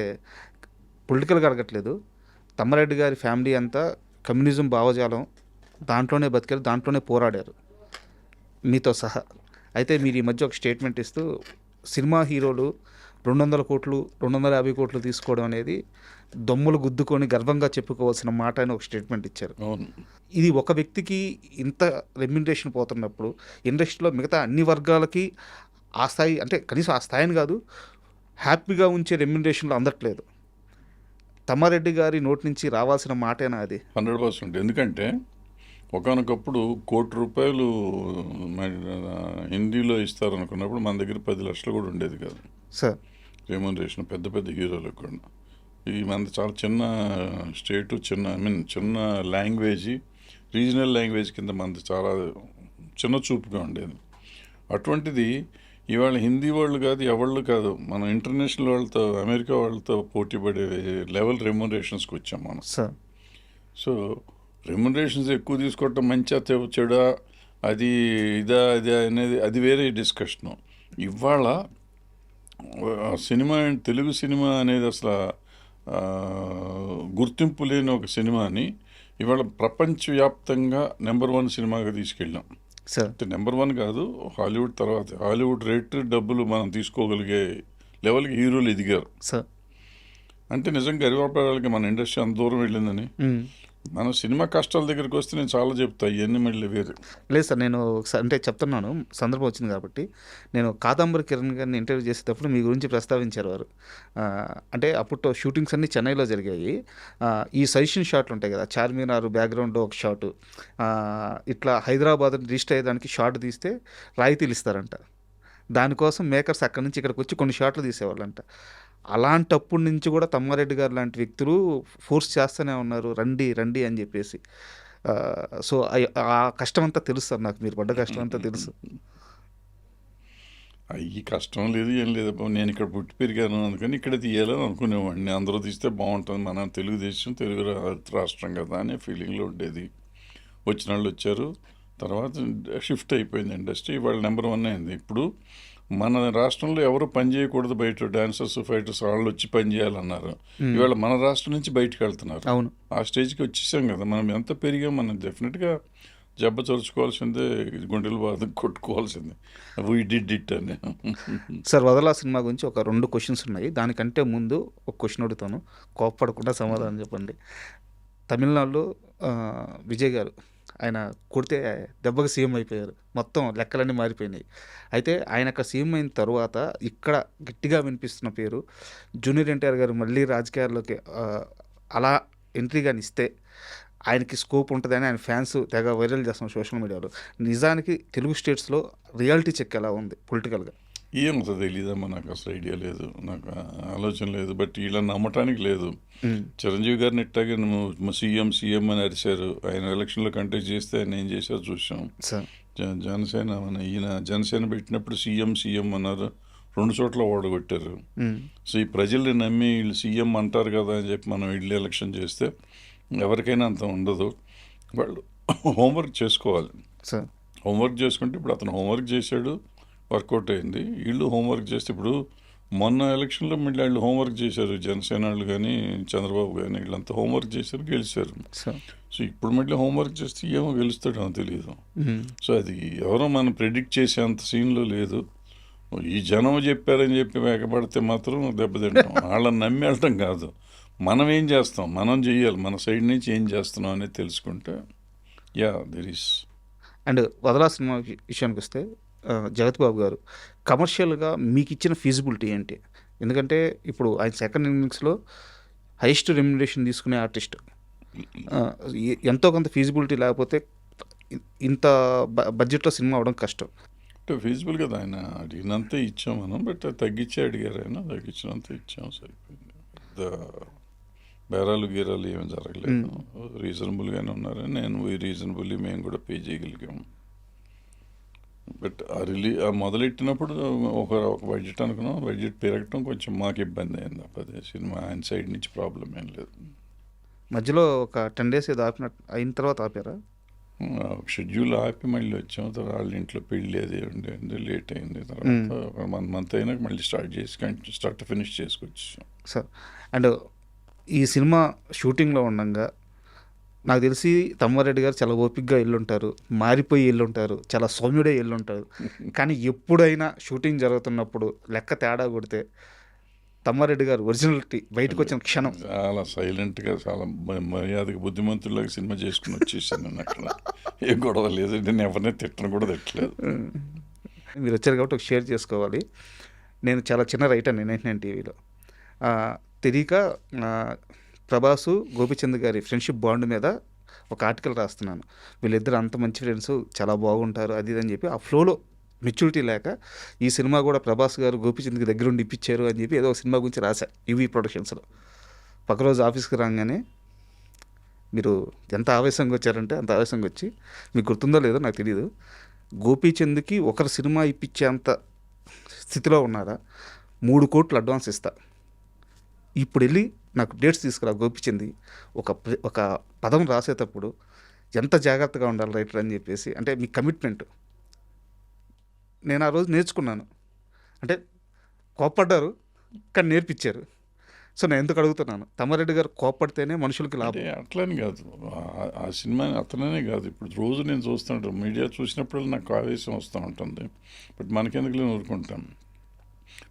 పొలిటికల్గా అడగట్లేదు, తమ్మారెడ్డి గారి ఫ్యామిలీ అంతా కమ్యూనిజం భావజాలం దాంట్లోనే బతికారు, దాంట్లోనే పోరాడారు మీతో సహా. అయితే మీరు ఈ మధ్య ఒక స్టేట్మెంట్ ఇస్తూ సినిమా హీరోలు 200 కోట్లు 250 కోట్లు తీసుకోవడం అనేది దొమ్ములు గుద్దుకొని గర్వంగా చెప్పుకోవాల్సిన మాట అని ఒక స్టేట్మెంట్ ఇచ్చారు. అవును. ఇది ఒక వ్యక్తికి ఇంత రెమ్యునరేషన్ పోతున్నప్పుడు ఇండస్ట్రీలో మిగతా అన్ని వర్గాలకి ఆ స్థాయి, అంటే కనీసం ఆ స్థాయిని కాదు, హ్యాపీగా ఉంచే రెమ్యునరేషన్లో అందట్లేదు. తమ్మారెడ్డి గారి నోటి నుంచి రావాల్సిన మాటేనా అది? 100%. ఎందుకంటే ఒకానొకప్పుడు ₹1 హిందీలో ఇస్తారు అనుకున్నప్పుడు మన దగ్గర 10 లక్షలు కూడా ఉండేది కాదు సార్ రెమ్యునరేషన్, పెద్ద పెద్ద హీరోలకు కూడా. ఇది మనది చాలా చిన్న స్టేటు, చిన్న లాంగ్వేజ్, రీజనల్ లాంగ్వేజ్ కింద మనది చాలా చిన్న చూపుగా ఉండేది. అటువంటిది ఇవాళ హిందీ వాళ్ళు కాదు, ఎవళ్ళు కాదు, మనం ఇంటర్నేషనల్ వాళ్ళతో, అమెరికా వాళ్ళతో పోటీ పడే లెవెల్ రెమ్యునరేషన్స్కి వచ్చాం మనం. సార్ సో రెమ్యునరేషన్స్ ఎక్కువ తీసుకోవటం మంచిగా చెడా, అది ఇదా అనేది అది వేరే డిస్కషను. ఇవాళ సినిమా, తెలుగు సినిమా అనేది అసలు గుర్తింపు లేని ఒక సినిమాని ఇవాళ ప్రపంచవ్యాప్తంగా నెంబర్ 1 సినిమాగా తీసుకెళ్ళాం. సార్ అంటే నెంబర్ 1 కాదు, హాలీవుడ్ తర్వాత హాలీవుడ్ రేట్ డబ్బులు మనం తీసుకోగలిగే లెవెల్కి హీరోలు ఎదిగారు. సార్ అంటే నిజంగా గర్వపడాలి మన ఇండస్ట్రీ అంత దూరం వెళ్ళిందని. మన సినిమా కష్టాల దగ్గరికి వస్తే నేను చాలా చెప్తా, ఇవన్నీ మళ్ళీ వేరు. లేదు సార్, నేను అంటే చెప్తున్నాను, సందర్భం వచ్చింది కాబట్టి. నేను కాదంబరి కిరణ్ గారిని ఇంటర్వ్యూ చేసేటప్పుడు మీ గురించి ప్రస్తావించారు వారు. అంటే అప్పుడు షూటింగ్స్ అన్నీ చెన్నైలో జరిగాయి. ఈ సజెషన్ షాట్లు ఉంటాయి కదా, చార్మినార్ బ్యాక్గ్రౌండ్లో ఒక షాటు, ఇట్లా హైదరాబాద్ రిజిస్టర్ అయ్యేదానికి షాట్ తీస్తే రాయితీలు ఇస్తారంట. దానికోసం మేకర్స్ అక్కడి నుంచి ఇక్కడికి వచ్చి కొన్ని షాట్లు తీసేవాళ్ళంట. అలాంటప్పటి నుంచి కూడా తమ్మారెడ్డి గారు లాంటి వ్యక్తులు ఫోర్స్ చేస్తూనే ఉన్నారు, రండి రండి అని చెప్పేసి. సో ఆ కష్టం అంతా తెలుసు సార్ నాకు, మీరు పడ్డ కష్టం అంతా తెలుసు. ఈ కష్టం లేదు, ఏం లేదు. నేను ఇక్కడ పుట్టి పెరిగాను అందుకని ఇక్కడ తీయాలని అనుకునేవాడిని. అందరూ తీస్తే బాగుంటుంది, మన తెలుగుదేశం తెలుగు రాష్ట్రం కదా అనే ఫీలింగ్లో ఉండేది. వచ్చిన వాళ్ళు వచ్చారు, తర్వాత షిఫ్ట్ అయిపోయింది ఇండస్ట్రీ. ఇవాళ నెంబర్ 1 అయింది. ఇప్పుడు మన రాష్ట్రంలో ఎవరు పని చేయకూడదు, బయట డాన్సర్స్ ఫైటర్స్ వాళ్ళు వచ్చి పని చేయాలన్నారు. ఇవాళ మన రాష్ట్రం నుంచి బయటకు వెళ్తున్నారు. అవును, ఆ స్టేజ్కి వచ్చేసాం కదా. మనం ఎంత పెరిగాం, మనం డెఫినెట్గా జబ్బ చరుచుకోవాల్సిందే, గుండెలు బాధ కొట్టుకోవాల్సిందే. వీ డిడ్ ఇట్ అని. సార్ వదలా సినిమా గురించి ఒక 2 క్వశ్చన్స్ ఉన్నాయి. దానికంటే ముందు ఒక క్వశ్చన్ అడుగుతాను, కోప్పడకుండా సమాధానం చెప్పండి. తమిళనాడులో విజయ్ గారు ఆయన కొడితే దెబ్బకి సీఎం అయిపోయారు, మొత్తం లెక్కలన్నీ మారిపోయినాయి. అయితే ఆయన అక్కడ సీఎం అయిన తర్వాత ఇక్కడ గట్టిగా వినిపిస్తున్న పేరు జూనియర్ ఎన్టీఆర్ గారు మళ్ళీ రాజకీయాల్లోకి అలా ఎంట్రీ కానీ ఇస్తే ఆయనకి స్కోప్ ఉంటుందని ఆయన ఫ్యాన్స్ తెగ వైరల్ చేస్తాం సోషల్ మీడియాలో. నిజానికి తెలుగు స్టేట్స్లో రియాలిటీ చెక్ ఎలా ఉంది పొలిటికల్గా? ఏమవుతుంది తెలీదమ్మా, నాకు అసలు ఐడియా లేదు, నాకు ఆలోచన లేదు. బట్ వీళ్ళని నమ్మటానికి లేదు. చిరంజీవి గారిని ఇట్టాగే సీఎం అని అరిశారు. ఆయన ఎలక్షన్లో కంటెస్ట్ చేస్తే ఆయన ఏం చేశారో చూసాం. జనసేన ఈయన జనసేన పెట్టినప్పుడు సీఎం అన్నారు, 2 చోట్ల ఓడగొట్టారు. సో ఈ ప్రజల్ని నమ్మి వీళ్ళు సీఎం అంటారు కదా అని చెప్పి మనం వీళ్ళు ఎలక్షన్ చేస్తే ఎవరికైనా అంత ఉండదు. వాళ్ళు హోంవర్క్ చేసుకోవాలి. హోంవర్క్ చేసుకుంటే ఇప్పుడు అతను హోంవర్క్ చేశాడు, వర్కౌట్ అయింది. వీళ్ళు హోంవర్క్ చేస్తే ఇప్పుడు మొన్న ఎలక్షన్లో మళ్ళీ వాళ్ళు హోంవర్క్ చేశారు, జనసేన వాళ్ళు కానీ చంద్రబాబు కానీ వీళ్ళంతా హోంవర్క్ చేశారు, గెలిచారు. సో ఇప్పుడు మళ్ళీ హోంవర్క్ చేస్తే ఏమో గెలుస్తాడో తెలియదు. సో అది ఎవరో మనం ప్రెడిక్ట్ చేసే అంత సీన్లో లేదు. ఈ జనం చెప్పారని చెప్పి వేగపడితే మాత్రం దెబ్బతింటాం. వాళ్ళని నమ్మి వెళ్ళటం కాదు, మనం ఏం చేస్తాం, మనం చెయ్యాలి, మన సైడ్ నుంచి ఏం చేస్తున్నాం అనేది తెలుసుకుంటే దెర్ ఈస్. అండ్ వదలా సినిమా విషయానికి వస్తే జగత్ బాబు గారు కమర్షియల్గా మీకు ఇచ్చిన ఫీజిబిలిటీ ఏంటి? ఎందుకంటే ఇప్పుడు ఆయన సెకండ్ ఇన్నింగ్స్లో హైయెస్ట్ రెమ్యునరేషన్ తీసుకునే ఆర్టిస్ట్. ఎంతో కొంత ఫీజిబిలిటీ లేకపోతే ఇంత బడ్జెట్లో సినిమా అవడం కష్టం. అంటే ఫీజిబుల్ కదా, ఆయన అడిగినంతే ఇచ్చాం మనం, బట్ తగ్గించే అడిగారు ఆయన, తగ్గించినంత ఇచ్చాం, సరిపోయింది. బేరాలు గీరాలు ఏమి జరగలేదు, రీజనబుల్గానే ఉన్నారని నేను రీజనబుల్లీ మేము కూడా పే చేయగలిగాము. బట్ ఆ మొదలెట్టినప్పుడు ఒక బడ్జెట్ అనుకున్నాం, బడ్జెట్ పెరగటం కొంచెం మాకు ఇబ్బంది అయింది. అదే సినిమా ఆయన సైడ్ నుంచి ప్రాబ్లం ఏం లేదు. మధ్యలో ఒక 10 days ఏదో అయిన తర్వాత ఆపారా? షెడ్యూల్ ఆపి మళ్ళీ వచ్చాం. తర్వాత వాళ్ళ ఇంట్లో పెళ్ళి అది ఉండి లేట్ అయింది. తర్వాత ఒక మంత్ అయినాక మళ్ళీ స్టార్ట్ టు ఫినిష్ చేసుకొచ్చాం. సార్, అండ్ ఈ సినిమా షూటింగ్లో ఉండగా నాకు తెలిసి తమ్మారెడ్డి గారు చాలా ఓపిక్గా వెళ్ళుంటారు, మారిపోయి వెళ్ళుంటారు, చాలా సౌమ్యుడే వెళ్ళుంటారు. కానీ ఎప్పుడైనా షూటింగ్ జరుగుతున్నప్పుడు లెక్క తేడా కొడితే తమ్మారెడ్డి గారు ఒరిజినాలిటీ బయటకు వచ్చిన క్షణం చాలా సైలెంట్గా, చాలా మర్యాదగా, బుద్ధిమంతుల్లాగా సినిమా చేసుకుని వచ్చేసాను. నేను అక్కడ ఏ గొడవ లేదు, నేను ఎవరిని తిట్టను కూడా తిట్టలేదు. మీరు వచ్చారు కాబట్టి ఒక షేర్ చేసుకోవాలి. నేను చాలా చిన్న రైటర్ని 99 టీవీలో. తెలియక ప్రభాసు గోపిచంద్ గారి ఫ్రెండ్షిప్ బాండ్ మీద ఒక ఆర్టికల్ రాస్తున్నాను. వీళ్ళిద్దరు అంత మంచి ఫ్రెండ్స్, చాలా బాగుంటారు అది అని చెప్పి ఆ ఫ్లోలో మెచ్యూరిటీ లేక ఈ సినిమా కూడా ప్రభాస్ గారు గోపిచంద్కి దగ్గర ఉండి ఇప్పించారు అని చెప్పి ఏదో ఒక సినిమా గురించి రాశా యువి ప్రొడక్షన్స్లో. పక్క రోజు ఆఫీస్కి రాగానే మీరు ఎంత ఆవేశంగా వచ్చారంటే అంత ఆవేశంగా వచ్చి, మీకు గుర్తుందో లేదో నాకు తెలియదు, గోపీచంద్కి ఒకరు సినిమా ఇప్పించేంత స్థితిలో ఉన్నారా, 3 కోట్లు అడ్వాన్స్ ఇస్తా, ఇప్పుడు వెళ్ళి నాకు డేట్స్ తీసుకురా గోపిచంది, ఒక పదం రాసేటప్పుడు ఎంత జాగ్రత్తగా ఉండాలి రైటర్ అని చెప్పేసి, అంటే మీ కమిట్మెంట్ నేను ఆ రోజు నేర్చుకున్నాను. అంటే కోప్పడ్డారు కానీ నేర్పించారు. సో నేను ఎందుకు అడుగుతున్నాను, తమ్మారెడ్డి గారు కోప్పడితేనే మనుషులకి లాభం. అట్లని కాదు, ఆ సినిమా అతననే కాదు, ఇప్పుడు రోజు నేను చూస్తుంటాను, మీడియా చూసినప్పుడు నాకు ఆవేశం వస్తూ ఉంటుంది. బట్ మనకెందుకు ఊరుకుంటాం,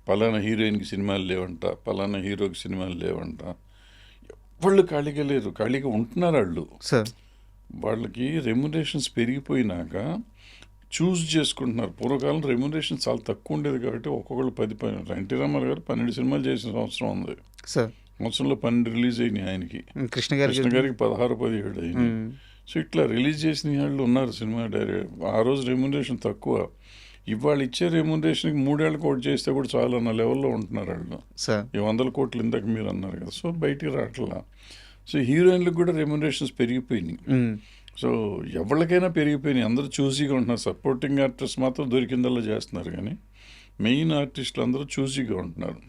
పలానా హీరోయిన్కి సినిమాలు లేవంట, పలానా హీరోకి సినిమాలు లేవంట, వాళ్ళు ఖాళీగా లేరు, ఖాళీగా ఉంటున్నారు వాళ్ళు. సార్, వాళ్ళకి రెమ్యునరేషన్స్ పెరిగిపోయినాక చూస్ చేసుకుంటున్నారు. పూర్వకాలం రెమ్యునరేషన్ చాలా తక్కువ ఉండేది కాబట్టి ఒక్కొక్కళ్ళు 10 ఎన్టీ రామారావు గారు 12 సినిమాలు చేసిన సంవత్సరం ఉంది. సార్, సంవత్సరంలో 12 రిలీజ్ అయినాయి ఆయనకి. కృష్ణ గారికి 16, 17 అయినాయి. సో ఇట్లా రిలీజ్ చేసిన వాళ్ళు ఉన్నారు సినిమా డైరెక్ట్. ఆ రోజు రెమ్యునరేషన్ తక్కువ, ఇవాళ ఇచ్చే రెమ్యునరేషన్కి 3 ఏళ్ళ కోట్ చేస్తే కూడా చాలా అన్న లెవెల్లో ఉంటున్నారు వాళ్ళు. ఈ 100 కోట్లు ఇందాక మీరు అన్నారు కదా, సో బయటికి రావట్లా. సో హీరోయిన్లకు కూడా రెమ్యునరేషన్స్ పెరిగిపోయినాయి. సో ఎవరికైనా పెరిగిపోయినాయి, అందరూ చూసీగా ఉంటున్నారు. సపోర్టింగ్ ఆర్టిస్ట్ మాత్రం దొరికిందల్లా చేస్తున్నారు, కానీ మెయిన్ ఆర్టిస్టులు అందరూ చూసీగా ఉంటున్నారు.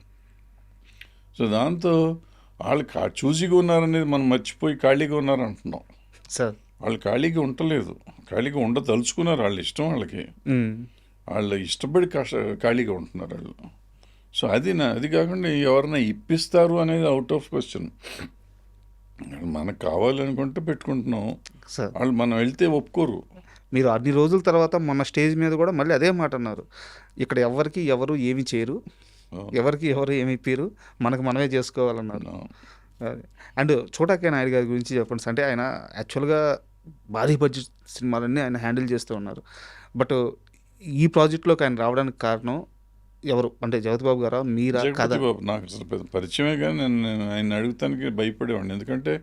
సో దాంతో వాళ్ళు చూసీగా ఉన్నారనేది మనం మర్చిపోయి ఖాళీగా ఉన్నారంటున్నాం. సార్, వాళ్ళు ఖాళీగా ఉండలేదు, ఖాళీగా ఉండదలుచుకున్నారు, వాళ్ళ ఇష్టం వాళ్ళకి, వాళ్ళు ఇష్టపడి ఖాళీగా ఉంటున్నారు వాళ్ళు. సో అది కాకుండా ఎవరైనా ఇప్పిస్తారు అనేది అవుట్ ఆఫ్ క్వశ్చన్. మనకు కావాలనుకుంటే పెట్టుకుంటున్నాం, వాళ్ళు మనం వెళ్తే ఒప్పుకోరు. మీరు అన్ని రోజుల తర్వాత మొన్న స్టేజ్ మీద కూడా మళ్ళీ అదే మాట అన్నారు, ఇక్కడ ఎవరు ఏమి చేయరు, ఎవరు ఏమి ఇప్పారు, మనకు మనమే చేసుకోవాలన్నారు. అండ్ చోటాకే నాయుడు గారి గురించి చెప్పండి. అంటే ఆయన యాక్చువల్గా భారీ బడ్జెట్ సినిమాలన్నీ ఆయన హ్యాండిల్ చేస్తూ ఉన్నారు. బట్ ఈ ప్రాజెక్ట్లోకి ఆయన రావడానికి కారణం ఎవరు అంటే జగత్ బాబు గారా, మీరా? జగపతి బాబు నాకు అసలు పెద్ద పరిచయమే, కానీ నేను ఆయన అడుగుతానికి భయపడేవాడిని. ఎందుకంటే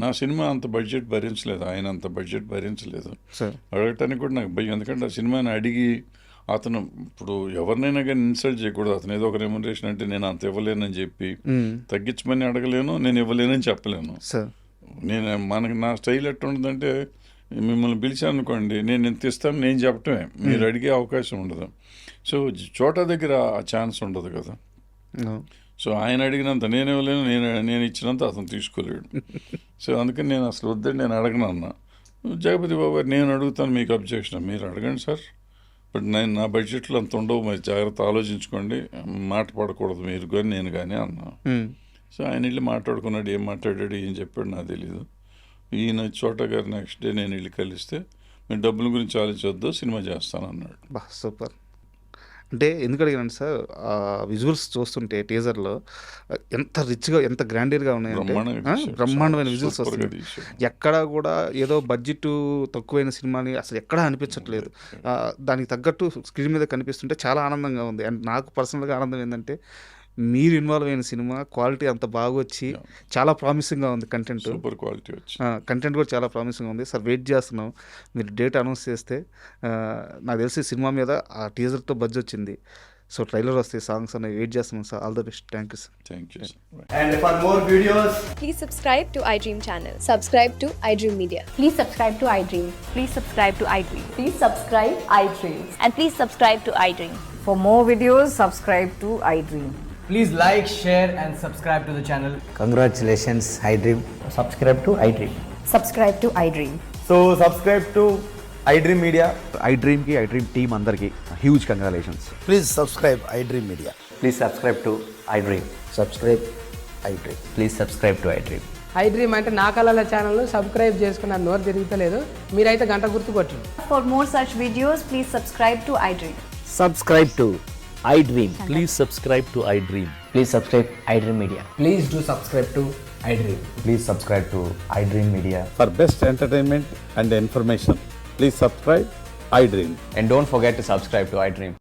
నా సినిమా అంత బడ్జెట్ భరించలేదు, ఆయన అంత బడ్జెట్ భరించలేదు. అడగటానికి కూడా నాకు భయం, ఎందుకంటే ఆ సినిమాని అడిగి అతను ఇప్పుడు ఎవరినైనా కానీ ఇన్సల్ట్ చేయకూడదు. అతను ఏదో ఒక రెమ్యునరేషన్ అంటే నేను అంత ఇవ్వలేనని చెప్పి తగ్గించమని అడగలేను, నేను ఇవ్వలేనని చెప్పలేను. నా స్టైల్ ఎట్లా ఉంటుందంటే, మిమ్మల్ని పిలిచాను అనుకోండి, నేను ఎంత ఇస్తాను నేను చెప్పటమే, మీరు అడిగే అవకాశం ఉండదు. సో చోటా దగ్గర ఆ ఛాన్స్ ఉండదు కదా. సో ఆయన అడిగినంత నేను ఇవ్వలేను, నేను ఇచ్చినంత అతను తీసుకోలేడు. సో అందుకని నేను అసలు వద్దని నేను అడగను అన్నా. జగపతి బాబు గారు, నేను అడుగుతాను, మీకు అబ్జెక్షన్, మీరు అడగండి సార్, బట్ నా బడ్జెట్లో అంత ఉండవు, మరి జాగ్రత్త ఆలోచించుకోండి, మాట పడకూడదు మీరు కానీ నేను కానీ అన్నా. సో ఆయన వెళ్ళి మాట్లాడుకున్నాడు, ఏం మాట్లాడాడు ఏం చెప్పాడు నాకు తెలీదు. ఈయన చోటా గారు నెక్స్ట్ డే నేను వెళ్ళి కలిస్తే, మీరు డబ్బుల గురించి ఆలోచించొద్దు, సినిమా చేస్తాను అన్నాడు. సూపర్. అంటే ఎందుకు అడిగానంటే సార్, ఆ విజువల్స్ చూస్తుంటే టీజర్లో ఎంత రిచ్గా, ఎంత గ్రాండీర్గా ఉన్నాయంటే బ్రహ్మాండంగా తీశారు. బ్రహ్మాండమైన విజువల్స్ సూపర్గా వస్తుంది. తీశారు. ఎక్కడా కూడా ఏదో బడ్జెట్ తక్కువైన సినిమాని అసలు ఎక్కడా అనిపించట్లేదు. దానికి తగ్గట్టు స్క్రీన్ మీద కనిపిస్తుంటే చాలా ఆనందంగా ఉంది. అండ్ నాకు పర్సనల్గా ఆనందం ఏంటంటే మీరు ఇన్వాల్వ్ అయిన సినిమా క్వాలిటీ అంత బాగా వచ్చి చాలా ప్రామిసింగ్గా ఉంది. కంటెంట్ సూపర్ క్వాలిటీ వచ్చి కంటెంట్ కూడా చాలా ప్రామిసింగ్గా ఉంది సార్. వెయిట్ చేస్తున్నాం, మీరు డేట్ అనౌన్స్ చేస్తే. నాకు తెలిసి సినిమా మీద ఆ టీజర్తో బజ్ వచ్చింది. సో ట్రైలర్ వస్తే సాంగ్స్ అనేవి వెయిట్ చేస్తున్నాం sir. All the best. Thank you sir. Thank you sir. And for more videos, Please subscribe to iDream channel. Subscribe to iDream Media. Please subscribe to iDream. Please subscribe to iDream. Please subscribe iDream. And please subscribe to iDream. For more videos, subscribe to iDream. please like, share and subscribe to the channel. Congratulations, iDream. Subscribe to iDream. Subscribe to iDream. So subscribe to iDream Media. iDream की iDream team अंदर की huge congratulations. Please subscribe iDream Media. Please subscribe to iDream. Subscribe iDream. Please subscribe to iDream. iDream అంటే నా కళల ఛానల్ సబ్స్క్రైబ్ చేసుకున్న నోరు తిరుగుతలేదు. మీరైతే గంట గుర్తు కొట్టండి. For more such videos, please subscribe to iDream. Subscribe to iDream. Please subscribe to iDream. Please subscribe iDream Media. Please do subscribe to iDream. Please subscribe to iDream Media. For best entertainment and information, please subscribe iDream. And don't forget to subscribe to iDream.